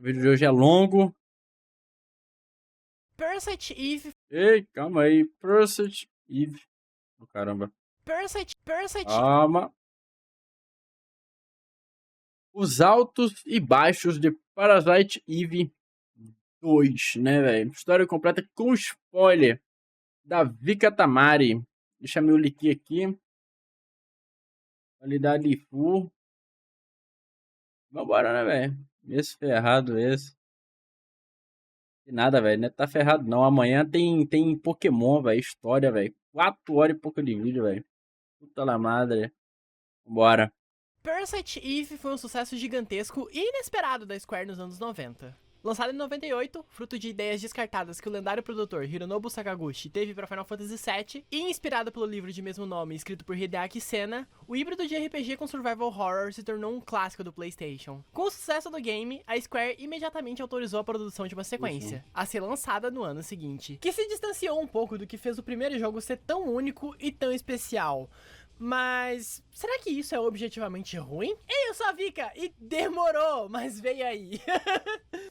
O vídeo de hoje é longo. Parasite Eve. Ei, calma aí. Parasite Eve. Oh, caramba. Parasite. Calma. Os altos e baixos de Parasite Eve 2, né, velho? História completa com spoiler da Vika Tamari. Deixa meu link aqui. Qualidade full. Vambora, né, velho? Esse ferrado, esse. Que nada, velho. Não tá ferrado, não. Amanhã tem Pokémon, velho. História, velho. 4 horas e pouco de vídeo, velho. Puta la madre. Bora. Parasite Eve foi um sucesso gigantesco e inesperado da Square nos anos 90. Lançado em 98, fruto de ideias descartadas que o lendário produtor Hironobu Sakaguchi teve para Final Fantasy VII e inspirado pelo livro de mesmo nome escrito por Hideaki Sena, o híbrido de RPG com survival horror se tornou um clássico do PlayStation. Com o sucesso do game, a Square imediatamente autorizou a produção de uma sequência, a ser lançada no ano seguinte, que se distanciou um pouco do que fez o primeiro jogo ser tão único e tão especial. Mas será que isso é objetivamente ruim? Eu sou a Vika e demorou, mas veio aí.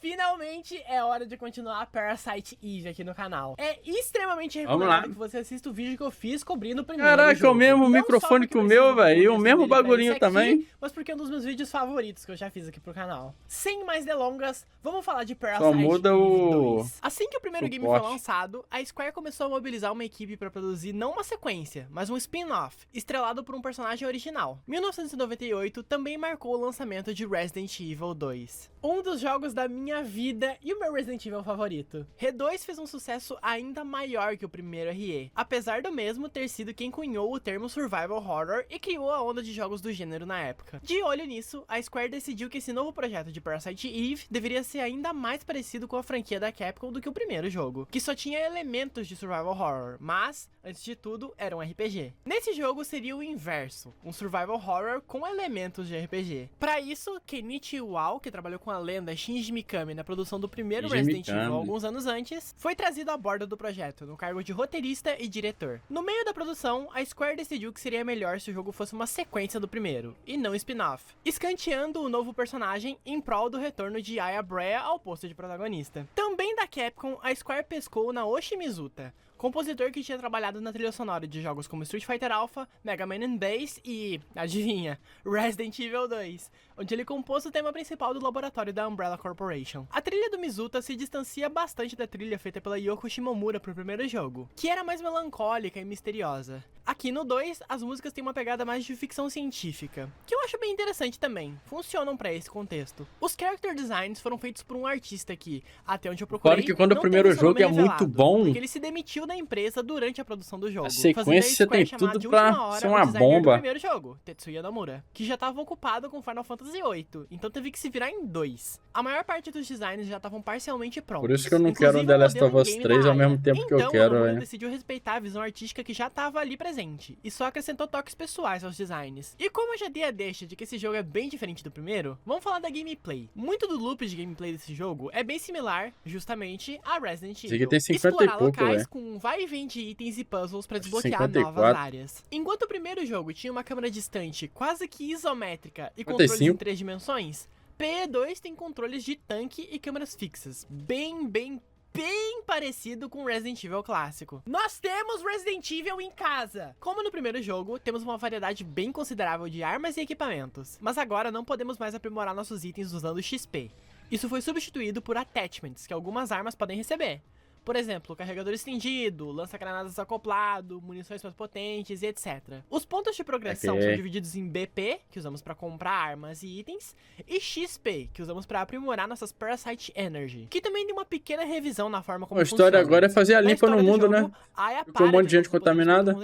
Finalmente é hora de continuar Parasite Eve aqui no canal. É extremamente recomendado que você assista o vídeo que eu fiz cobrindo o primeiro Caraca, jogo. o mesmo Não microfone que o precisa meu, do velho. E o contexto mesmo dele pra bagulhinho esse também. aqui, mas porque é um dos meus vídeos favoritos que eu já fiz aqui pro canal. Sem mais delongas, vamos falar de Parasite Só muda Eve o 2. Assim que o primeiro game suporte. foi lançado, a Square começou a mobilizar uma equipe para produzir não uma sequência, mas um spin-off, estrelado por um personagem original. 1998 também marcou o lançamento de Resident Evil 2. Um dos jogos da minha vida e o meu Resident Evil favorito. R2 fez um sucesso ainda maior que o primeiro RE, apesar do mesmo ter sido quem cunhou o termo survival horror e criou a onda de jogos do gênero na época. De olho nisso, a Square decidiu que esse novo projeto de Parasite Eve deveria ser ainda mais parecido com a franquia da Capcom do que o primeiro jogo, que só tinha elementos de survival horror, mas, antes de tudo, era um RPG. Nesse jogo seria o inverso, um survival horror com elementos de RPG. Para isso, Kenichi Iwao, que trabalhou com a lenda Shinji Mikami na produção do primeiro Resident Evil alguns anos antes, foi trazido a bordo do projeto, no cargo de roteirista e diretor. No meio da produção, a Square decidiu que seria melhor se o jogo fosse uma sequência do primeiro, e não spin-off, escanteando o novo personagem em prol do retorno de Aya Brea ao posto de protagonista. Também da Capcom, a Square pescou Naoshi Mizuta, compositor que tinha trabalhado na trilha sonora de jogos como Street Fighter Alpha, Mega Man Base e, adivinha, Resident Evil 2, onde ele compôs o tema principal do laboratório da Umbrella Corporation. A trilha do Mizuta se distancia bastante da trilha feita pela Yoko Shimomura pro primeiro jogo, que era mais melancólica e misteriosa. Aqui no 2, as músicas têm uma pegada mais de ficção científica, que eu acho bem interessante também, funcionam pra esse contexto. Os character designs foram feitos por um artista que, até onde eu procurei, claro que quando o não primeiro teve seu jogo nome é muito revelado, bom, porque ele se demitiu da empresa durante a produção do jogo, a sequência tem tudo de pra última hora ser uma o designer do bomba. primeiro jogo, Tetsuya Nomura, que já estava ocupado com Final Fantasy VIII, então teve que se virar em 2. A maior parte dos designs já estavam parcialmente prontos. Por isso que eu não inclusive quero um The Last of modelo Us in-game 3 da ao mesmo Aya. tempo que eu Então, quero, Nomura velho. decidiu respeitar a visão artística que já estava ali presente, e só acrescentou toques pessoais aos designs. E como eu já dei a deixa de que esse jogo é bem diferente do primeiro, vamos falar da gameplay. Muito do loop de gameplay desse jogo é bem similar, justamente, a Resident Esse aqui Evil. tem 50 e Explorar pouco, locais velho. com um vai e vem de itens e puzzles para Acho desbloquear 54. novas áreas. Enquanto o primeiro jogo tinha uma câmera distante quase que isométrica e controles 55. em 3 dimensões, PE2 tem controles de tanque e câmeras fixas, bem parecido com Resident Evil clássico. Nós temos Resident Evil em casa! Como no primeiro jogo, temos uma variedade bem considerável de armas e equipamentos, mas agora não podemos mais aprimorar nossos itens usando XP. Isso foi substituído por attachments, que algumas armas podem receber. Por exemplo, carregador estendido, lança-granadas acoplado, munições mais potentes e etc. Os pontos de progressão são divididos em BP, que usamos para comprar armas e itens, e XP, que usamos para aprimorar nossas Parasite Energy, que também tem uma pequena revisão na forma como A história funciona. agora é fazer a limpa no mundo, né? Aya Ficou um monte de gente contaminada,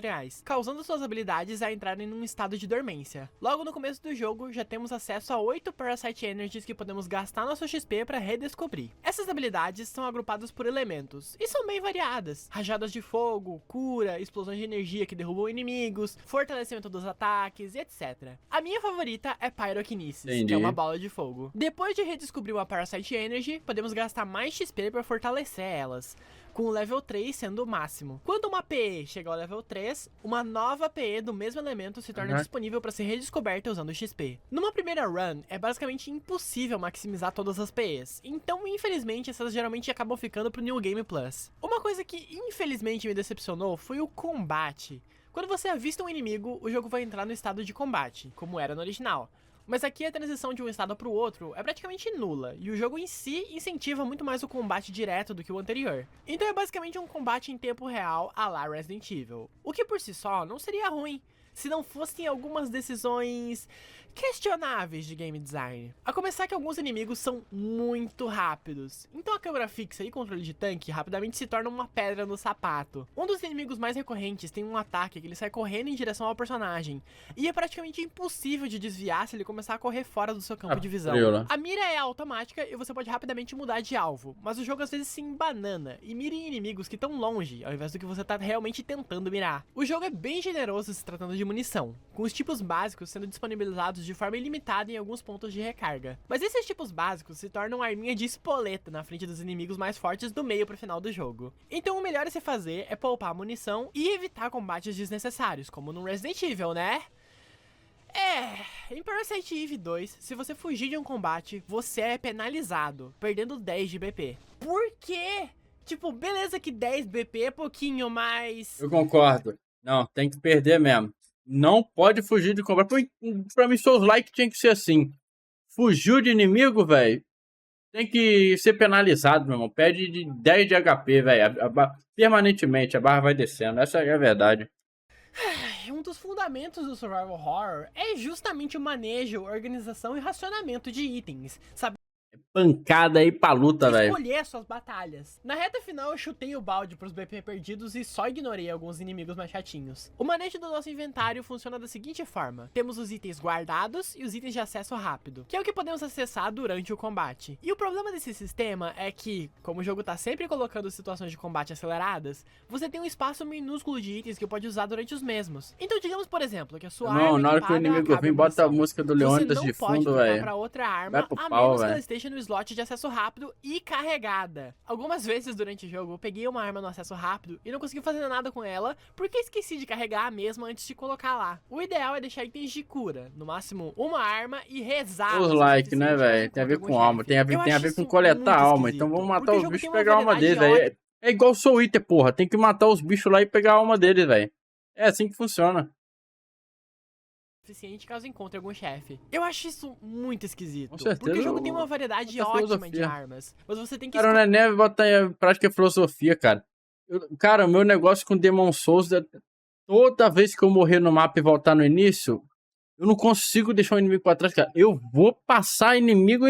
causando suas habilidades a entrarem num estado de dormência. Logo no começo do jogo, já temos acesso a 8 Parasite Energies que podemos gastar nosso XP para redescobrir. Essas habilidades são agrupadas por elementos, e são bem variadas. Rajadas de fogo, cura, explosões de energia que derrubam inimigos, fortalecimento dos ataques e etc. A minha favorita é Pyrokinesis, que é uma bola de fogo. Depois de redescobrir uma Parasite Energy, podemos gastar mais XP para fortalecer elas. com o level 3 sendo o máximo. Quando uma PE chega ao level 3, uma nova PE do mesmo elemento se torna disponível para ser redescoberta usando o XP. Numa primeira run, é basicamente impossível maximizar todas as PEs, então infelizmente essas geralmente acabam ficando pro New Game Plus. Uma coisa que infelizmente me decepcionou foi o combate. Quando você avista um inimigo, o jogo vai entrar no estado de combate, como era no original. Mas aqui a transição de um estado para o outro é praticamente nula, e o jogo em si incentiva muito mais o combate direto do que o anterior. Então é basicamente um combate em tempo real à la Resident Evil, o que por si só não seria ruim, se não fossem algumas decisões questionáveis de game design. A começar que alguns inimigos são muito rápidos, então a câmera fixa e controle de tanque rapidamente se tornam uma pedra no sapato. Um dos inimigos mais recorrentes tem um ataque que ele sai correndo em direção ao personagem, e é praticamente impossível de desviar se ele começar a correr fora do seu campo de visão. A mira é automática e você pode rapidamente mudar de alvo, mas o jogo às vezes se embanana e mira em inimigos que estão longe, ao invés do que você tá realmente tentando mirar. O jogo é bem generoso se tratando de munição, com os tipos básicos sendo disponibilizados de forma ilimitada em alguns pontos de recarga. Mas esses tipos básicos se tornam arminha de espoleta na frente dos inimigos mais fortes do meio pro final do jogo. Então o melhor a se fazer é poupar a munição e evitar combates desnecessários, como no Resident Evil, né? Em Parasite Eve 2, se você fugir de um combate, você é penalizado, perdendo 10 de BP. Por quê? Tipo, beleza que 10 BP é pouquinho, mas... Eu concordo. Não, tem que perder mesmo. Não pode fugir de combate. Pra mim, Souls Like tinha que ser assim. Fugiu de inimigo, velho. Tem que ser penalizado, meu irmão. Perde de 10 de HP, velho. Permanentemente, a barra vai descendo. Essa é a verdade. Um dos fundamentos do Survival Horror é justamente o manejo, organização e racionamento de itens. Pancada aí pra luta, velho. Escolher as suas batalhas. Na reta final eu chutei o balde pros BP perdidos e só ignorei alguns inimigos mais chatinhos. O manejo do nosso inventário funciona da seguinte forma: temos os itens guardados e os itens de acesso rápido, que é o que podemos acessar durante o combate. E o problema desse sistema é que, como o jogo tá sempre colocando situações de combate aceleradas, você tem um espaço minúsculo de itens que pode usar durante os mesmos. Então digamos, por exemplo, que a sua arma na hora que o inimigo vem, bota a música do Leônidas de fundo, velho. Pra outra arma, a menos que ela esteja no slot de acesso rápido e carregada. Algumas vezes durante o jogo eu peguei uma arma no acesso rápido e não consegui fazer nada com ela porque esqueci de carregar a mesma antes de colocar lá. O ideal é deixar itens de cura, no máximo uma arma, e rezar. Os like, né, velho? Tem a ver com alma, tem a ver com coletar alma. Então vamos matar os bichos e pegar a alma deles, velho. É igual o Soul Eater, porra. Tem que matar os bichos lá e pegar a alma deles, velho. É assim que funciona. Suficiente caso encontre algum chefe. Eu acho isso muito esquisito. Com certeza. Porque o jogo tem uma variedade ótima de armas. Mas você tem que... Cara, não é nem botar em prática filosofia, cara. Cara, o meu negócio com Demon Souls é... Toda vez que eu morrer no mapa e voltar no início, eu não consigo deixar o inimigo pra trás, cara. Eu vou passar inimigo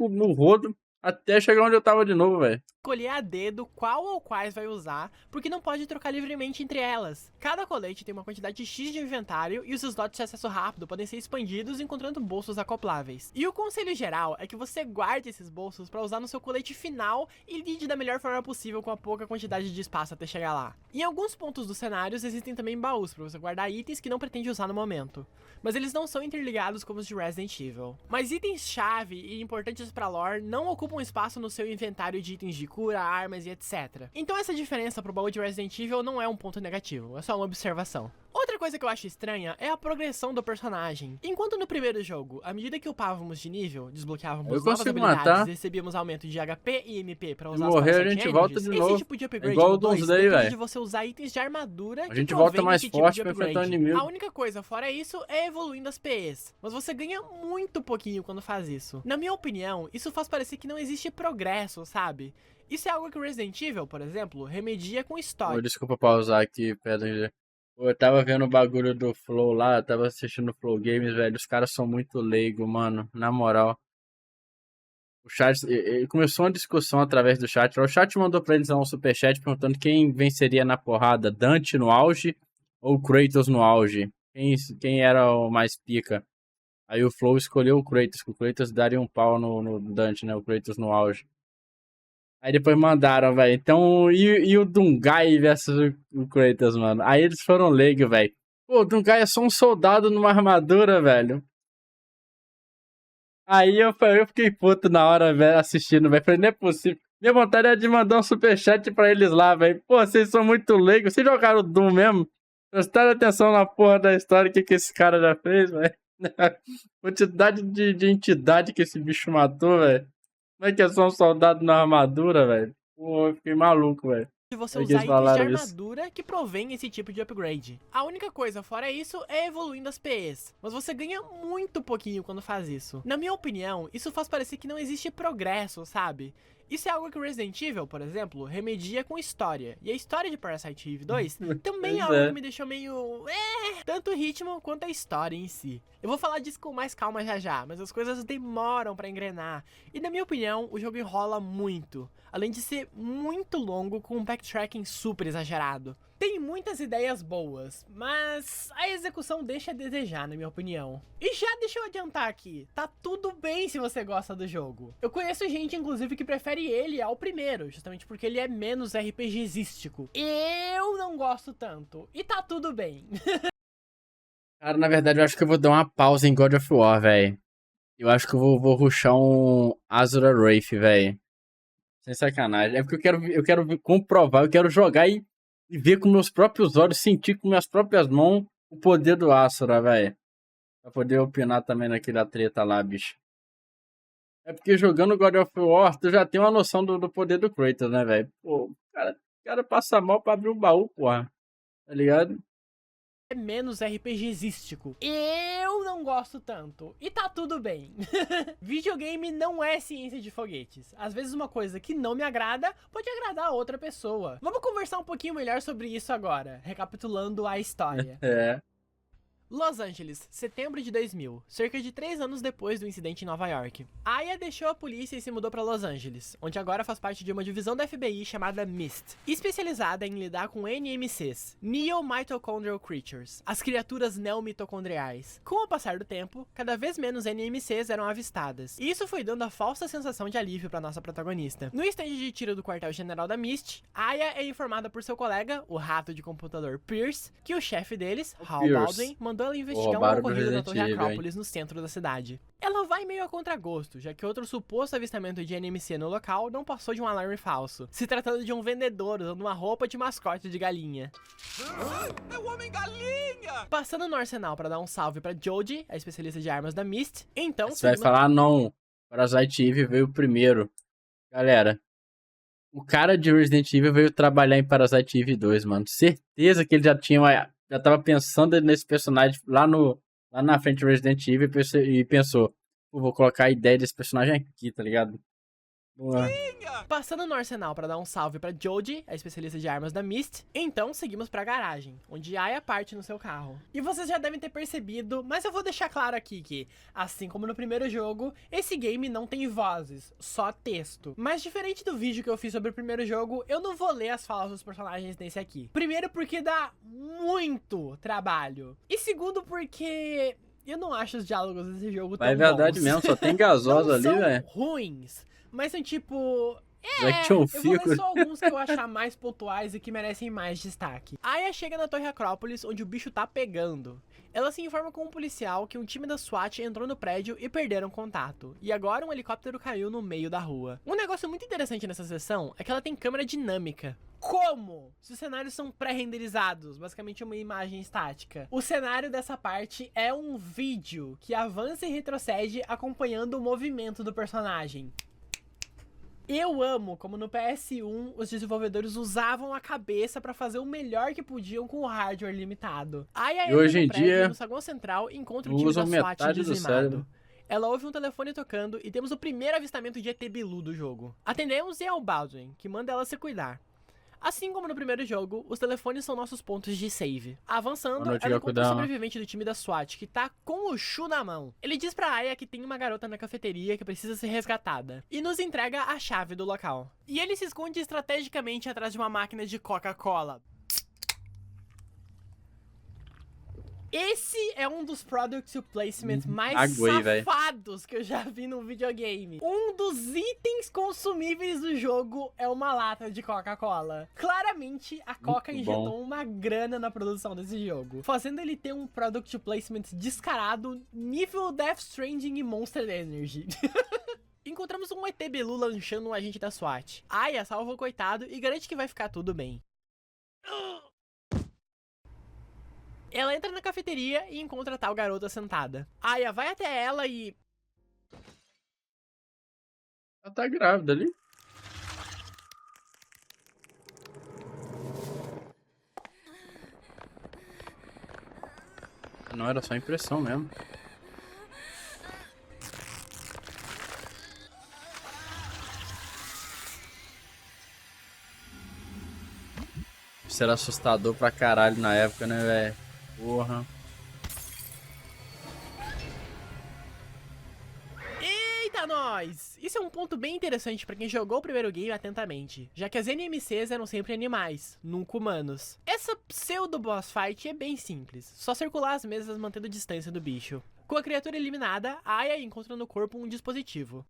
no rodo até chegar onde eu tava de novo, velho. Escolher a dedo qual ou quais vai usar, porque não pode trocar livremente entre elas. Cada colete tem uma quantidade X de inventário e os slots de acesso rápido podem ser expandidos encontrando bolsos acopláveis. E o conselho geral é que você guarde esses bolsos para usar no seu colete final e lide da melhor forma possível com a pouca quantidade de espaço até chegar lá. Em alguns pontos dos cenários existem também baús para você guardar itens que não pretende usar no momento, mas eles não são interligados como os de Resident Evil. Mas itens-chave e importantes para lore não ocupam espaço no seu inventário de itens de cura, armas e etc. Então essa diferença pro baú de Resident Evil não é um ponto negativo, é só uma observação. Outra coisa que eu acho estranha é a progressão do personagem. Enquanto no primeiro jogo, à medida que upávamos de nível, desbloqueávamos novas habilidades, recebíamos aumento de HP e MP pra usar morrer, a gente volta de novo. Esse tipo de upgrade igual no 2 velho. depende de você usar itens de armadura a gente volta mais forte pra enfrentar o inimigo. A única coisa fora isso é evoluindo as PEs, mas você ganha muito pouquinho quando faz isso. Na minha opinião, isso faz parecer que não existe progresso, sabe? Isso é algo que o Resident Evil, por exemplo, remedia com história. Desculpa pausar aqui, Pedro. Eu tava vendo o bagulho do Flow lá, tava assistindo o Flow Games, velho. Os caras são muito leigos, mano. Na moral. O chat, começou uma discussão através do chat. O chat mandou pra eles um superchat perguntando quem venceria na porrada, Dante no auge ou Kratos no auge. Quem era o mais pica. Aí o Flow escolheu o Kratos, que o Kratos daria um pau no Dante, né? O Kratos no auge. Aí depois mandaram, velho. Então, e o Dungai versus o Kratos, mano? Aí eles foram leigos, velho. Pô, o Dungai é só um soldado numa armadura, velho. Aí eu fiquei puto na hora, velho, assistindo, velho. Falei, não é possível. Minha vontade é de mandar um superchat pra eles lá, velho. Pô, vocês são muito leigos. Vocês jogaram o Doom mesmo? Prestaram atenção na porra da história que esse cara já fez, velho. Quantidade de entidade que esse bicho matou, velho. Como é que é só um soldado na armadura, velho? Pô, eu fiquei maluco, velho. De você É que usar eles itens de falaram isso. armadura que provém esse tipo de upgrade. A única coisa fora isso é evoluindo as PEs, mas você ganha muito pouquinho quando faz isso. Na minha opinião, isso faz parecer que não existe progresso, sabe? Isso é algo que Resident Evil, por exemplo, remedia com história. E a história de Parasite Eve 2 também é algo que me deixou meio... tanto o ritmo quanto a história em si. Eu vou falar disso com mais calma já já, mas as coisas demoram pra engrenar. E na minha opinião, o jogo enrola muito. Além de ser muito longo, com um backtracking super exagerado. Tem muitas ideias boas, mas a execução deixa a desejar, na minha opinião. E já deixa eu adiantar aqui, tá tudo bem se você gosta do jogo. Eu conheço gente, inclusive, que prefere ele ao primeiro, justamente porque ele é menos RPGístico. Eu não gosto tanto, e tá tudo bem. Cara, na verdade, eu acho que eu vou dar uma pausa em God of War, velho. Eu acho que eu vou rushar um Azura Wraith, velho. Sem sacanagem. É porque eu quero comprovar, eu quero jogar e ver com meus próprios olhos, sentir com minhas próprias mãos o poder do Asura, velho. Pra poder opinar também naquela treta lá, bicho. É porque jogando God of War, tu já tem uma noção do poder do Kratos, né, velho? Pô, o cara passa mal pra abrir um baú, porra. Tá ligado? É menos RPGístico. Eu não gosto tanto. E tá tudo bem. Videogame não é ciência de foguetes. Às vezes uma coisa que não me agrada pode agradar a outra pessoa. Vamos conversar um pouquinho melhor sobre isso agora, recapitulando a história. Los Angeles, setembro de 2000, cerca de 3 anos depois do incidente em Nova York. Aya deixou a polícia e se mudou para Los Angeles, onde agora faz parte de uma divisão da FBI chamada MIST, especializada em lidar com NMCs, Neo Mitochondrial Creatures, as criaturas neomitocondriais. Com o passar do tempo, cada vez menos NMCs eram avistadas, e isso foi dando a falsa sensação de alívio para nossa protagonista. No estande de tiro do quartel-general da MIST, Aya é informada por seu colega, o rato de computador Pierce, que o chefe deles, Hal Baldwin, mandou ela investigar um ocorrido na Torre Acrópolis, no centro da cidade. Ela vai meio a contragosto, já que outro suposto avistamento de NMC no local não passou de um alarme falso, se tratando de um vendedor usando uma roupa de mascote de galinha. É o Homem-Galinha! Passando no arsenal para dar um salve para Jodie, a especialista de armas da MIST, então... Você vai falar, não, Parasite Eve veio primeiro. Galera, o cara de Resident Evil veio trabalhar em Parasite Eve 2, mano. Certeza que ele já tava pensando nesse personagem lá na frente de Resident Evil e pensou, vou colocar a ideia desse personagem aqui, tá ligado? Boa. Passando no arsenal para dar um salve para Jodie, a especialista de armas da MIST, então seguimos para a garagem, onde Aya parte no seu carro. E vocês já devem ter percebido, mas eu vou deixar claro aqui que, assim como no primeiro jogo, esse game não tem vozes, só texto. Mas diferente do vídeo que eu fiz sobre o primeiro jogo, eu não vou ler as falas dos personagens nesse aqui. Primeiro porque dá muito trabalho. E segundo porque... eu não acho os diálogos desse jogo tão bons. É verdade mesmo, só tem gasosa ali, velho. São ruins, mas são tipo... eu vou ler só alguns que eu achar mais pontuais e que merecem mais destaque. Aya chega na Torre Acrópolis, onde o bicho tá pegando. Ela se informa com um policial que um time da SWAT entrou no prédio e perderam contato. E agora um helicóptero caiu no meio da rua. Um negócio muito interessante nessa seção é que ela tem câmera dinâmica. Como? Se os cenários são pré-renderizados, basicamente uma imagem estática. O cenário dessa parte é um vídeo que avança e retrocede acompanhando o movimento do personagem. Eu amo como no PS1 os desenvolvedores usavam a cabeça pra fazer o melhor que podiam com o hardware limitado. Aya entra hoje em no prédio, dia, no saguão central e encontra o time da SWAT dizimado. cérebro. Ela ouve um telefone tocando e temos o primeiro avistamento de ET Bilu do jogo. Atendemos e é o Baldwin, que manda ela se cuidar. Assim como no primeiro jogo, os telefones são nossos pontos de save. Avançando, ela encontra o sobrevivente do time da SWAT, que tá com o Shu na mão. Ele diz pra Aya que tem uma garota na cafeteria que precisa ser resgatada, e nos entrega a chave do local. E ele se esconde estrategicamente atrás de uma máquina de Coca-Cola. Esse é um dos product placement mais safados que eu já vi num videogame. Um dos itens consumíveis do jogo é uma lata de Coca-Cola. Claramente, a Coca injetou uma grana na produção desse jogo, fazendo ele ter um product placement descarado nível Death Stranding e Monster Energy. Encontramos um ET Bilu lanchando um agente da SWAT. Aya salva o coitado e garante que vai ficar tudo bem. Ela entra na cafeteria e encontra a tal garota sentada. Aya vai até ela e... Ela tá grávida ali. Não, era só impressão mesmo. Isso era assustador pra caralho na época, né, velho? Porra. Eita, nós! Isso é um ponto bem interessante pra quem jogou o primeiro game atentamente, já que as NMCs eram sempre animais, nunca humanos. Essa pseudo-boss fight é bem simples, só circular as mesas mantendo distância do bicho. Com a criatura eliminada, a Aya encontra no corpo um dispositivo.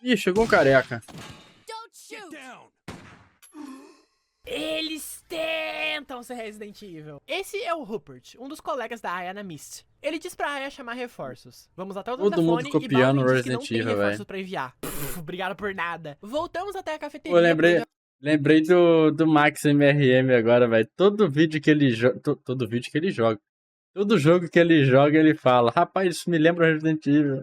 Ih, chegou um careca. Eles tentam ser Resident Evil. Esse é o Rupert, um dos colegas da Aya na Myst. Ele diz pra Aya chamar reforços. Vamos até o Todo mundo telefone copiando e o Baldwin diz que não Resident tem Evil, reforços velho. pra enviar. Obrigado por nada. Voltamos até a cafeteria. Pô, lembrei do Max MRM agora, velho. Todo vídeo que ele joga. Todo vídeo que ele joga. Todo jogo que ele joga, ele fala: Rapaz, isso me lembra Resident Evil.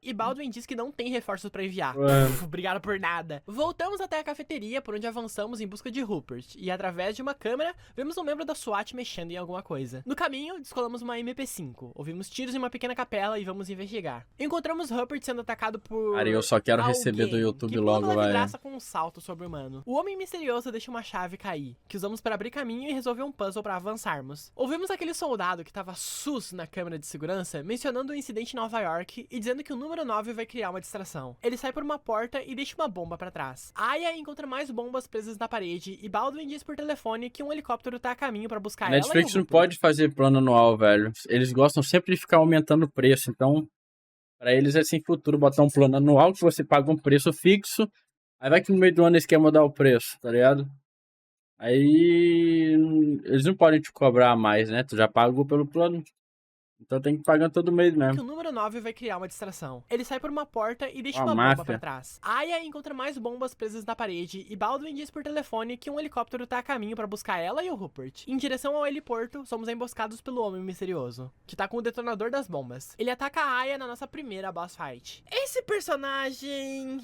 E Baldwin diz que não tem reforços pra enviar. Mano. Obrigado por nada. Voltamos até a cafeteria, por onde avançamos em busca de Rupert. E através de uma câmera, vemos um membro da SWAT mexendo em alguma coisa. No caminho, descolamos uma MP5. Ouvimos tiros em uma pequena capela e vamos investigar. Encontramos Rupert sendo atacado por... Cara, eu só quero receber do alguém YouTube que pula logo, pela velho. vidraça com um salto sobre-humano. O homem misterioso deixa uma chave cair, que usamos para abrir caminho e resolver um puzzle para avançarmos. Ouvimos aquele soldado que tava sus na câmera de segurança mencionando o incidente em Nova York e dizendo que o número 9 vai criar uma distração. Ele sai por uma porta e deixa uma bomba pra trás. Aya encontra mais bombas presas na parede e Baldwin diz por telefone que um helicóptero tá a caminho pra buscar ela. Netflix não pode fazer plano anual, velho. Eles gostam sempre de ficar aumentando o preço. Então, pra eles é sem futuro botar um plano anual que você paga um preço fixo. Aí vai que no meio do ano eles querem mudar o preço, tá ligado? Aí eles não podem te cobrar mais, né? Tu já pagou pelo plano. Então tem que pagar todo mês mesmo. Que o número 9 vai criar uma distração. Ele sai por uma porta e deixa Uma uma máfia. bomba pra trás. Aya encontra mais bombas presas na parede e Baldwin diz por telefone que um helicóptero tá a caminho pra buscar ela e o Rupert. Em direção ao heliporto, somos emboscados pelo homem misterioso, que tá com o detonador das bombas. Ele ataca a Aya na nossa primeira boss fight. Esse personagem...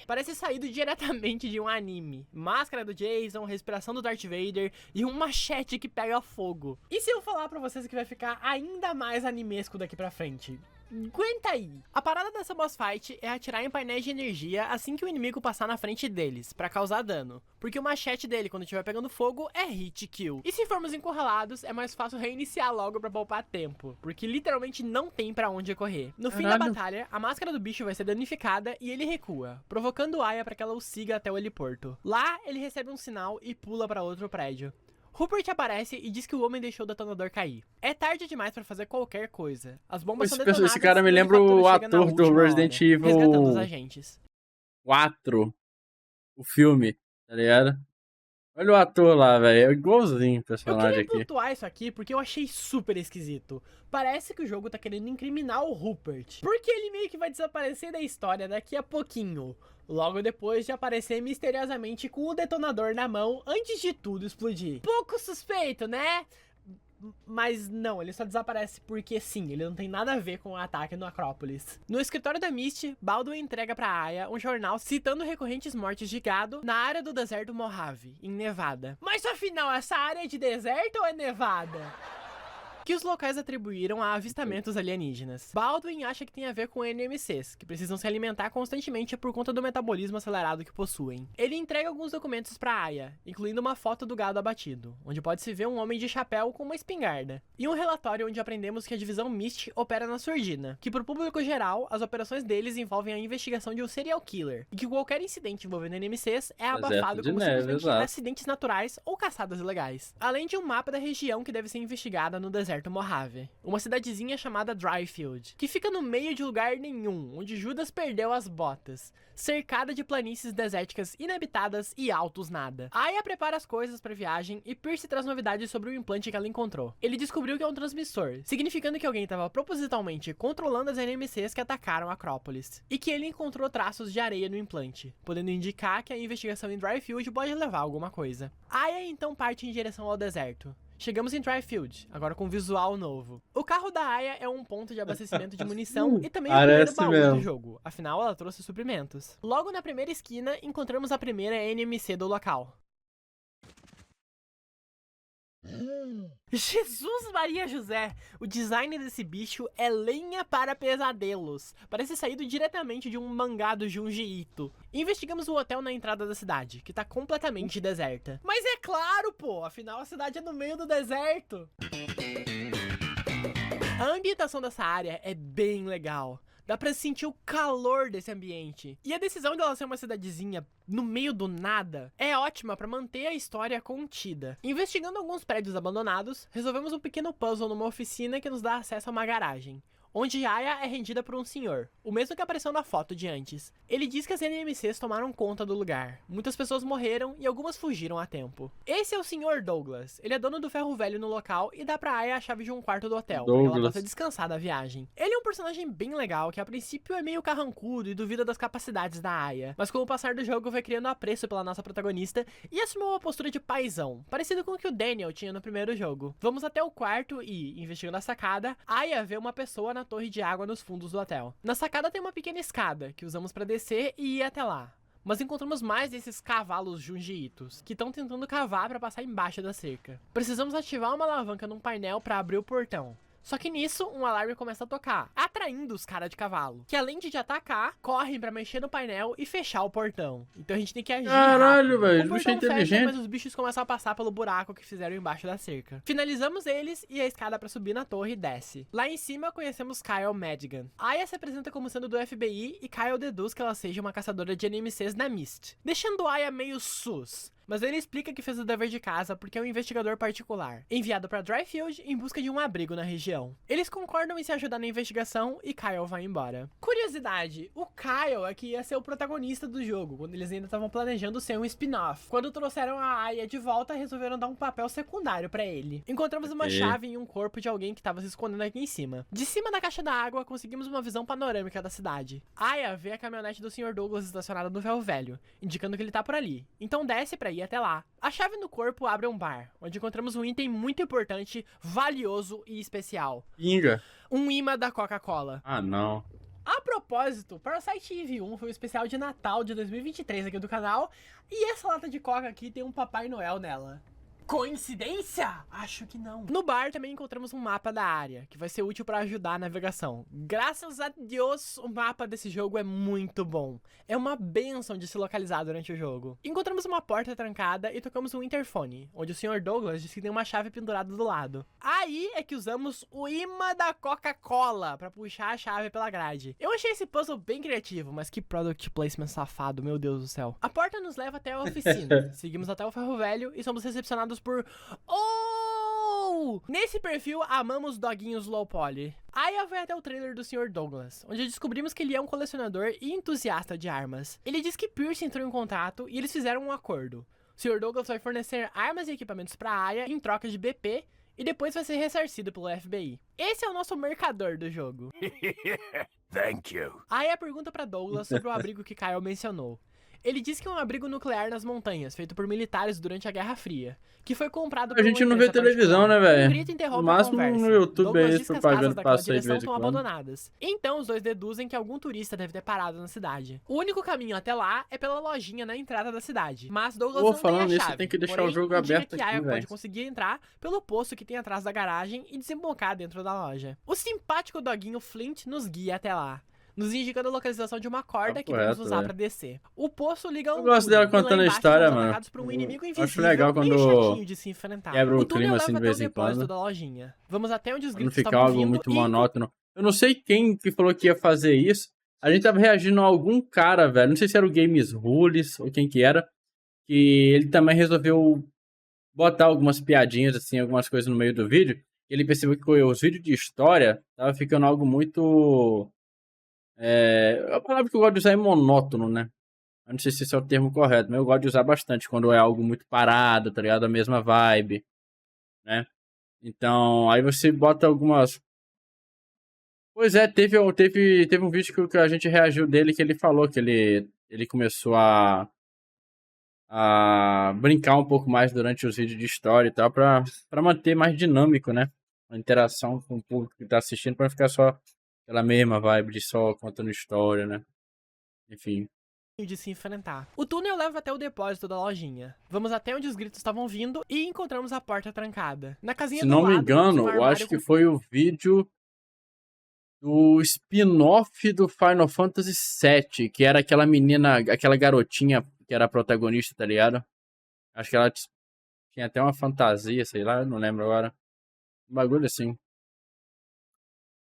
parece saído diretamente de um anime. Máscara do Jason, respiração do Darth Vader e um machete que pega fogo. E se eu falar pra vocês que vai ficar ainda mais animesco daqui pra frente? Aguenta aí! A parada dessa boss fight é atirar em painéis de energia assim que o inimigo passar na frente deles, pra causar dano. Porque o machete dele, quando estiver pegando fogo, é hit kill. E se formos encurralados, é mais fácil reiniciar logo pra poupar tempo, porque literalmente não tem pra onde correr. No fim da batalha, a máscara do bicho vai ser danificada e ele recua, provocando Aya pra que ela o siga até o heliporto. Lá, ele recebe um sinal e pula pra outro prédio. Rupert aparece e diz que o homem deixou o detonador cair. É tarde demais pra fazer qualquer coisa. As bombas são detonadas. Esse cara me e o lembra o helicóptero chega na ator do última Resident hora, resgatando os Evil agentes. 4. O filme, tá ligado? Olha o ator lá, velho. É igualzinho o Eu personagem queria aqui. pontuar isso aqui porque eu achei super esquisito. Parece que o jogo tá querendo incriminar o Rupert, porque ele meio que vai desaparecer da história daqui a pouquinho, logo depois de aparecer misteriosamente com o detonador na mão antes de tudo explodir. Pouco suspeito, né? Mas não, ele só desaparece porque sim, ele não tem nada a ver com o ataque no Acrópolis. No escritório da Myst, Baldwin entrega pra Aya um jornal citando recorrentes mortes de gado na área do deserto Mojave, em Nevada. Mas afinal, essa área é de deserto ou é nevada? Que os locais atribuíram a avistamentos alienígenas. Baldwin acha que tem a ver com NMCs, que precisam se alimentar constantemente por conta do metabolismo acelerado que possuem. Ele entrega alguns documentos pra Aya, incluindo uma foto do gado abatido, onde pode-se ver um homem de chapéu com uma espingarda, e um relatório onde aprendemos que a divisão Myst opera na surdina, que pro público geral, as operações deles envolvem a investigação de um serial killer, e que qualquer incidente envolvendo NMCs é abafado como simplesmente acidentes naturais ou caçadas ilegais, além de um mapa da região que deve ser investigada no deserto deserto Mojave, uma cidadezinha chamada Dryfield, que fica no meio de lugar nenhum, onde Judas perdeu as botas, cercada de planícies desérticas inabitadas e altos nada. Aya prepara as coisas pra viagem e Pierce traz novidades sobre o implante que ela encontrou. Ele descobriu que é um transmissor, significando que alguém estava propositalmente controlando as NMCs que atacaram Acrópolis, e que ele encontrou traços de areia no implante, podendo indicar que a investigação em Dryfield pode levar a alguma coisa. Aya então parte em direção ao deserto. Chegamos em Dryfield, agora com visual novo. O carro da Aya é um ponto de abastecimento de munição e também o primeiro baú do jogo, afinal ela trouxe suprimentos. Logo na primeira esquina, encontramos a primeira NMC do local. Jesus Maria José! O design desse bicho é lenha para pesadelos. Parece saído diretamente de um mangá do Junji Ito. Investigamos o hotel na entrada da cidade, que tá completamente deserta. Mas é claro, pô! Afinal, a cidade é no meio do deserto. A ambientação dessa área é bem legal. Dá pra sentir o calor desse ambiente. E a decisão de ela ser uma cidadezinha no meio do nada é ótima pra manter a história contida. Investigando alguns prédios abandonados, resolvemos um pequeno puzzle numa oficina que nos dá acesso a uma garagem, onde Aya é rendida por um senhor, o mesmo que apareceu na foto de antes. Ele diz que as NMCs tomaram conta do lugar, muitas pessoas morreram e algumas fugiram a tempo. Esse é o Sr. Douglas, ele é dono do ferro velho no local e dá pra Aya a chave de um quarto do hotel, pra que ela possa descansar da viagem. Ele é um personagem bem legal, que a princípio é meio carrancudo e duvida das capacidades da Aya, mas com o passar do jogo vai criando apreço pela nossa protagonista e assumiu uma postura de paizão, parecido com o que o Daniel tinha no primeiro jogo. Vamos até o quarto e, investigando a sacada, Aya vê uma pessoa na torre de água nos fundos do hotel. Na sacada tem uma pequena escada, que usamos pra descer e ir até lá. Mas encontramos mais desses cavalos Junjiitos, que estão tentando cavar pra passar embaixo da cerca. Precisamos ativar uma alavanca num painel pra abrir o portão. Só que nisso, um alarme começa a tocar, atraindo os caras de cavalo, que além de te atacar, correm pra mexer no painel e fechar o portão. Então a gente tem que agir Caralho, velho, o o bicho é portão fecha, inteligente. mas os bichos começam a passar pelo buraco que fizeram embaixo da cerca. Finalizamos eles e a escada pra subir na torre desce. Lá em cima conhecemos Kyle Madigan. Aya se apresenta como sendo do FBI e Kyle deduz que ela seja uma caçadora de NMCs na Myst, deixando Aya meio sus. Mas ele explica que fez o dever de casa porque é um investigador particular, enviado pra Dryfield em busca de um abrigo na região. Eles concordam em se ajudar na investigação e Kyle vai embora. Curiosidade, o Kyle é que ia ser o protagonista do jogo, quando eles ainda estavam planejando ser um spin-off. Quando trouxeram a Aya de volta, resolveram dar um papel secundário pra ele. Encontramos uma chave em um corpo de alguém que tava se escondendo aqui em cima. De cima da caixa da água, conseguimos uma visão panorâmica da cidade. Aya vê a caminhonete do Sr. Douglas estacionada no ferro velho, indicando que ele tá por ali. Então desce pra ir até lá. A chave no corpo abre um bar, onde encontramos um item muito importante, valioso e especial. Pinga. Um imã da Coca-Cola. Ah, não. A propósito, Parasite Eve 1 foi o especial de Natal de 2023 aqui do canal, e essa lata de Coca aqui tem um Papai Noel nela. Coincidência? Acho que não. No bar também encontramos um mapa da área, que vai ser útil para ajudar a navegação. Graças a Deus, o mapa desse jogo é muito bom. É uma bênção de se localizar durante o jogo. Encontramos uma porta trancada e tocamos um interfone, onde o Sr. Douglas disse que tem uma chave pendurada do lado. Aí é que usamos o imã da Coca-Cola para puxar a chave pela grade. Eu achei esse puzzle bem criativo, mas que product placement safado, meu Deus do céu. A porta nos leva até a oficina. Seguimos até o ferro velho e somos recepcionados por... Oh! Nesse perfil, amamos doguinhos low poly. Aya vai até o trailer do Sr. Douglas, onde descobrimos que ele é um colecionador e entusiasta de armas. Ele diz que Pierce entrou em contato e eles fizeram um acordo. O Sr. Douglas vai fornecer armas e equipamentos para Aya em troca de BP e depois vai ser ressarcido pelo FBI. Esse é o nosso mercador do jogo. Thank you. Aya pergunta para Douglas sobre o abrigo que Kyle mencionou. Ele diz que é um abrigo nuclear nas montanhas, feito por militares durante a Guerra Fria, que foi comprado por A gente não vê televisão, né, velho? No máximo no YouTube é isso, propaganda passa aí de vez em quando. Abandonadas. Então os dois deduzem que algum turista deve ter parado na cidade. O único caminho até lá é pela lojinha na entrada da cidade. Mas Douglas não falando tem a nisso, chave. tem que deixar Porém, o jogo aberto que aqui, Aya velho. pode conseguir entrar pelo poço que tem atrás da garagem e desembocar dentro da loja. O simpático doguinho Flint nos guia até lá, nos indicando a localização de uma corda que vamos usar pra descer. O poço liga Eu gosto dela contando a história, mano. Por um inimigo Acho invisível, legal meio quando chatinho de se enfrentar. quebra o túnel clima, leva assim, de até vez o em depósito quando. da lojinha. Vamos até onde os Pra gritos não ficar estavam algo vindo muito e... monótono. Eu não sei quem que falou que ia fazer isso. A gente tava reagindo a algum cara, velho. Não sei se era o Games Rules ou quem que era. Que ele também resolveu botar algumas piadinhas, assim, algumas coisas no meio do vídeo. ele percebeu que os vídeos de história tava ficando algo muito... a palavra que eu gosto de usar é monótono, né? Eu não sei se esse é o termo correto, mas eu gosto de usar bastante quando é algo muito parado, tá ligado? A mesma vibe, né? Então, aí você bota algumas... Pois é, teve um vídeo que a gente reagiu dele, que ele falou que ele começou a brincar um pouco mais durante os vídeos de história e tal, pra manter mais dinâmico, né? A interação com o público que tá assistindo, pra não ficar só aquela mesma vibe de só contando história, né? Enfim. De se enfrentar. O túnel leva até o depósito da lojinha. Vamos até onde os gritos estavam vindo e encontramos a porta trancada. Na casinha Se do não me lado, vemos engano, um eu acho armário que foi o vídeo do spin-off do Final Fantasy VII, que era aquela menina, aquela garotinha que era a protagonista, tá ligado? Acho que ela tinha até uma fantasia, sei lá, eu não lembro agora. Um bagulho assim.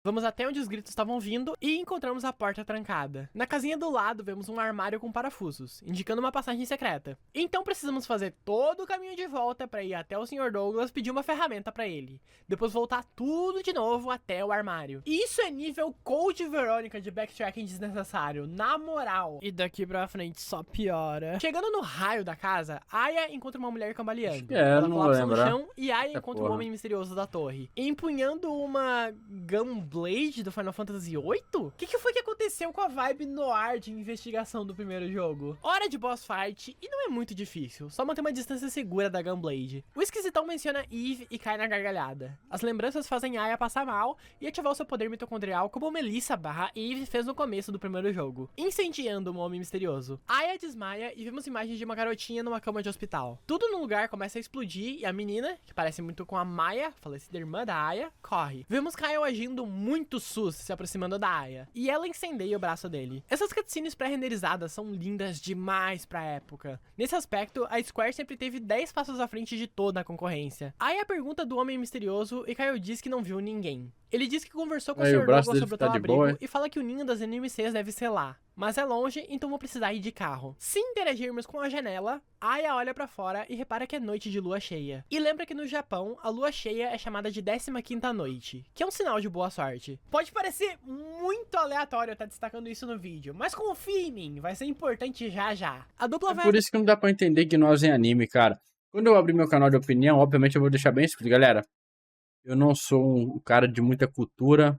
Vamos até onde os gritos estavam vindo e encontramos a porta trancada. Na casinha do lado, vemos um armário com parafusos, indicando uma passagem secreta. Então precisamos fazer todo o caminho de volta para ir até o Sr. Douglas pedir uma ferramenta para ele. Depois voltar tudo de novo até o armário. Isso é nível Code Verônica de backtracking desnecessário, na moral. E daqui pra frente só piora. Chegando no raio da casa, Aya encontra uma mulher cambaleando. Ela não vou colapsa no lembrar. chão e Aya Eita encontra o porra. homem misterioso da torre, empunhando uma Gunblade do Final Fantasy VIII? O que foi que aconteceu com a vibe noir de investigação do primeiro jogo? Hora de boss fight, e não é muito difícil, só manter uma distância segura da Gunblade. O esquisitão menciona Eve e cai na gargalhada. As lembranças fazem Aya passar mal e ativar o seu poder mitocondrial como Melissa/Eve fez no começo do primeiro jogo, incendiando um homem misterioso. Aya desmaia e vemos imagens de uma garotinha numa cama de hospital. Tudo no lugar começa a explodir e a menina, que parece muito com a Maya, falecida irmã da Aya, corre. Vemos Kyle agindo muito sus se aproximando da Aya, e ela incendeia o braço dele. Essas cutscenes pré-renderizadas são lindas demais pra época. Nesse aspecto, a Square sempre teve 10 passos à frente de toda a concorrência. Aya pergunta do homem misterioso e Kyle diz que não viu ninguém. Ele diz que conversou com o Sr. Douglas sobre o tal abrigo e fala que o ninho das NMCs deve ser lá. Mas é longe, então vou precisar ir de carro. Se interagirmos com a janela, Aya olha pra fora e repara que é noite de lua cheia. E lembra que no Japão, a lua cheia é chamada de 15ª noite, que é um sinal de boa sorte. Pode parecer muito aleatório estar destacando isso no vídeo, mas confie em mim, vai ser importante já já. A dupla vai... Por isso que não dá pra entender gnose em anime, cara. Quando eu abrir meu canal de opinião, obviamente eu vou deixar bem explícito, galera. Eu não sou um cara de muita cultura,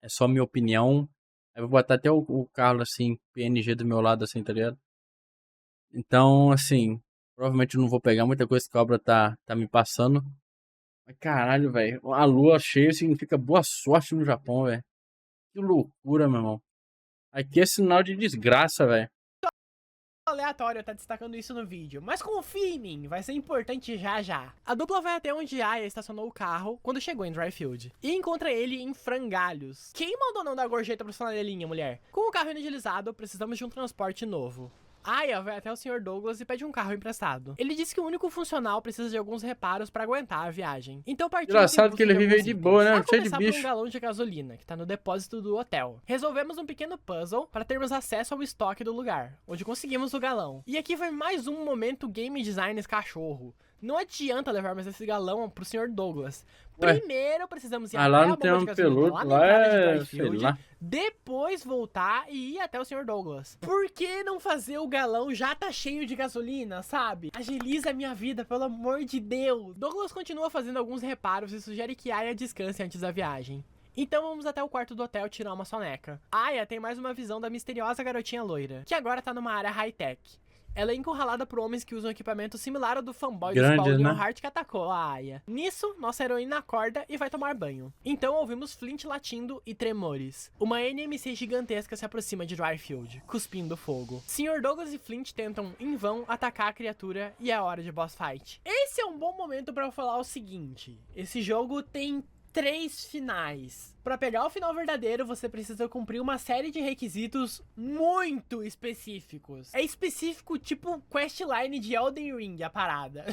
é só minha opinião. Aí eu vou botar até o Carlos, assim, PNG do meu lado, assim, tá ligado? Então, assim, provavelmente eu não vou pegar muita coisa que a obra tá me passando. Mas caralho, velho, a lua cheia significa boa sorte no Japão, velho. Que loucura, meu irmão. Aqui é sinal de desgraça, velho. Aleatório tá destacando isso no vídeo, mas confie em mim, vai ser importante já já. A dupla vai até onde Aya estacionou o carro quando chegou em Dryfield e encontra ele em frangalhos. Quem mandou não dar gorjeta pro flanelinha, mulher? Com o carro inagilizado, precisamos de um transporte novo. Aya vai até o Sr. Douglas e pede um carro emprestado. Ele diz que o único funcional precisa de alguns reparos pra aguentar a viagem. Então partimos Engraçado que ele vive aí de boa, né? Cheio de bicho. Um galão de gasolina, que tá no depósito do hotel. Resolvemos um pequeno puzzle para termos acesso ao estoque do lugar, onde conseguimos o galão. E aqui vai mais um momento game designers cachorro. Não adianta levarmos esse galão pro Sr. Douglas. Primeiro precisamos ir até lá a não bomba tem de um gasolina, peludo, lá na lá entrada de é, Dryfield, sei lá. depois voltar e ir até o Sr. Douglas. Por que não fazer o galão já tá cheio de gasolina, sabe? Agiliza a minha vida, pelo amor de Deus. Douglas continua fazendo alguns reparos e sugere que Aya descanse antes da viagem. Então vamos até o quarto do hotel tirar uma soneca. Aya tem mais uma visão da misteriosa garotinha loira, que agora tá numa área high-tech. Ela é encurralada por homens que usam equipamento similar ao do fanboy do Spawn Leonhardt que atacou a Aya. Nisso, nossa heroína acorda e vai tomar banho. Então ouvimos Flint latindo e tremores. Uma NMC gigantesca se aproxima de Dryfield, cuspindo fogo. Sr. Douglas e Flint tentam, em vão, atacar a criatura e é hora de boss fight. Esse é um bom momento pra eu falar o seguinte. Esse jogo tem 3 finais. Pra pegar o final verdadeiro, você precisa cumprir uma série de requisitos muito específicos. É específico tipo questline de Elden Ring, a parada.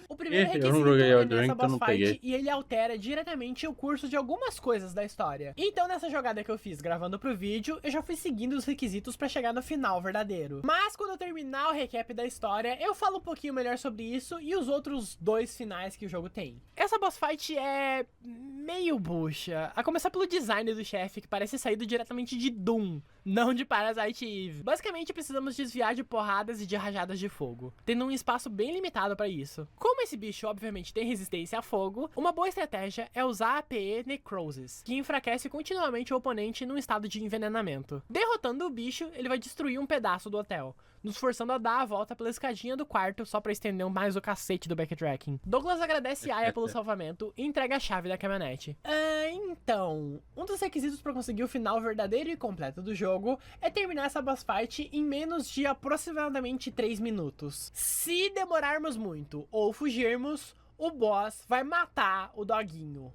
O primeiro Eu não requisito joguei é Elden Ring, nessa então eu boss não fight peguei. e ele altera diretamente o curso de algumas coisas da história. Então nessa jogada que eu fiz gravando pro vídeo, eu já fui seguindo os requisitos pra chegar no final verdadeiro. Mas quando eu terminar o recap da história, eu falo um pouquinho melhor sobre isso e os outros 2 finais que o jogo tem. Essa boss fight é meio bucha, a começar pelo design do chefe, que parece saído diretamente de Doom, não de Parasite Eve. Basicamente precisamos desviar de porradas e de rajadas de fogo, tendo um espaço bem limitado pra isso. Como esse bicho obviamente tem resistência a fogo, uma boa estratégia é usar a APE Necrosis, que enfraquece continuamente o oponente num estado de envenenamento. Derrotando o bicho, ele vai destruir um pedaço do hotel, nos forçando a dar a volta pela escadinha do quarto só pra estender mais o cacete do backtracking. Douglas agradece Aya pelo salvamento e entrega a chave da caminhonete. Então, um dos requisitos pra conseguir o final verdadeiro e completo do jogo é terminar essa boss fight em menos de aproximadamente 3 minutos. Se demorarmos muito ou fugirmos, o boss vai matar o doguinho.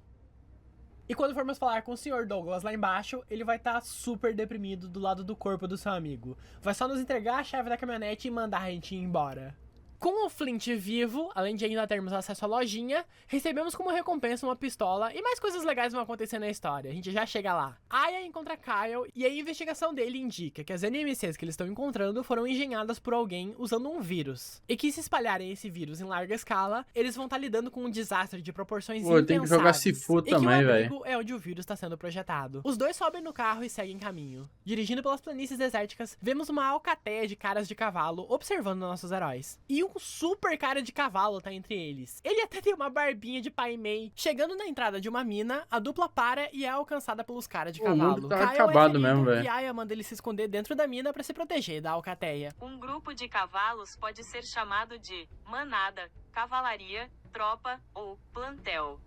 E quando formos falar com o Sr. Douglas lá embaixo, ele vai estar super deprimido do lado do corpo do seu amigo. Vai só nos entregar a chave da caminhonete e mandar a gente ir embora. Com o Flint vivo, além de ainda termos acesso à lojinha, recebemos como recompensa uma pistola e mais coisas legais vão acontecer na história, a gente já chega lá. Aya encontra Kyle e a investigação dele indica que as NPCs que eles estão encontrando foram engenhadas por alguém usando um vírus. E que se espalharem esse vírus em larga escala, eles vão estar lidando com um desastre de proporções impensáveis. Tem que jogar Sifu também, velho. E que o abrigo é onde o vírus está sendo projetado. Os dois sobem no carro e seguem caminho. Dirigindo pelas planícies desérticas, vemos uma alcateia de caras de cavalo observando nossos heróis. E um super cara de cavalo tá entre eles. Ele até tem uma barbinha de pai Mei. Chegando na entrada de uma mina, a dupla para e é alcançada pelos caras de cavalo. O mundo tá Kyle acabado é ferido mesmo, velho. e Aya manda ele se esconder dentro da mina pra se proteger da alcateia. Um grupo de cavalos pode ser chamado de manada, cavalaria, tropa ou plantel.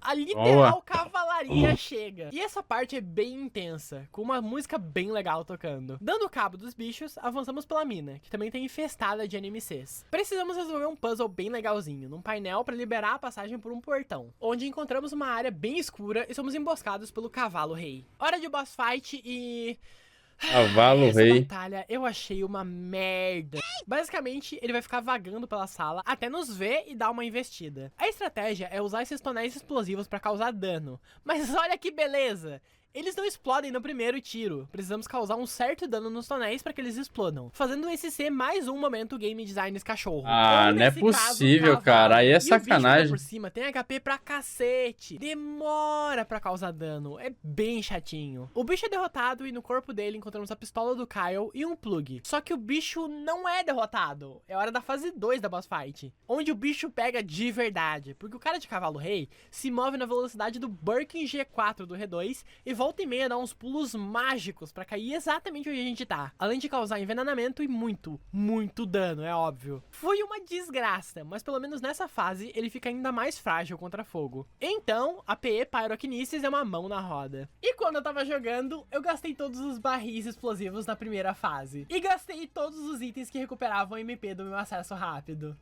A literal cavalaria chega. E essa parte é bem intensa, com uma música bem legal tocando. Dando cabo dos bichos, avançamos pela mina, que também tem infestada de NPCs. Precisamos resolver um puzzle bem legalzinho, num painel para liberar a passagem por um portão, onde encontramos uma área bem escura e somos emboscados pelo cavalo rei. Hora de boss fight e... Cavalo essa rei. batalha eu achei uma merda. Basicamente, ele vai ficar vagando pela sala até nos ver e dar uma investida. A estratégia é usar esses tonéis explosivos pra causar dano. Mas olha que beleza! Eles não explodem no primeiro tiro. Precisamos causar um certo dano nos tonéis para que eles explodam, fazendo esse ser mais um momento game design cachorro. Ah, Ou, não é nesse caso, possível, cavalo. cara. Aí é E o bicho que tá sacanagem. por cima tem HP pra cacete. Demora pra causar dano. É bem chatinho. O bicho é derrotado e no corpo dele encontramos a pistola do Kyle e um plug. Só que o bicho não é derrotado. É hora da fase 2 da boss fight, onde o bicho pega de verdade. Porque o cara de cavalo rei se move na velocidade do Birkin G4 do R2 e volta e meia dá uns pulos mágicos pra cair exatamente onde a gente tá. Além de causar envenenamento e muito, muito dano, é óbvio. Foi uma desgraça, mas pelo menos nessa fase ele fica ainda mais frágil contra fogo. Então, a PE Pyrokinesis é uma mão na roda. E quando eu tava jogando, eu gastei todos os barris explosivos na primeira fase. E gastei todos os itens que recuperavam o MP do meu acesso rápido.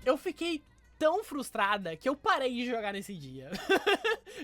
Eu fiquei tão frustrada que eu parei de jogar nesse dia.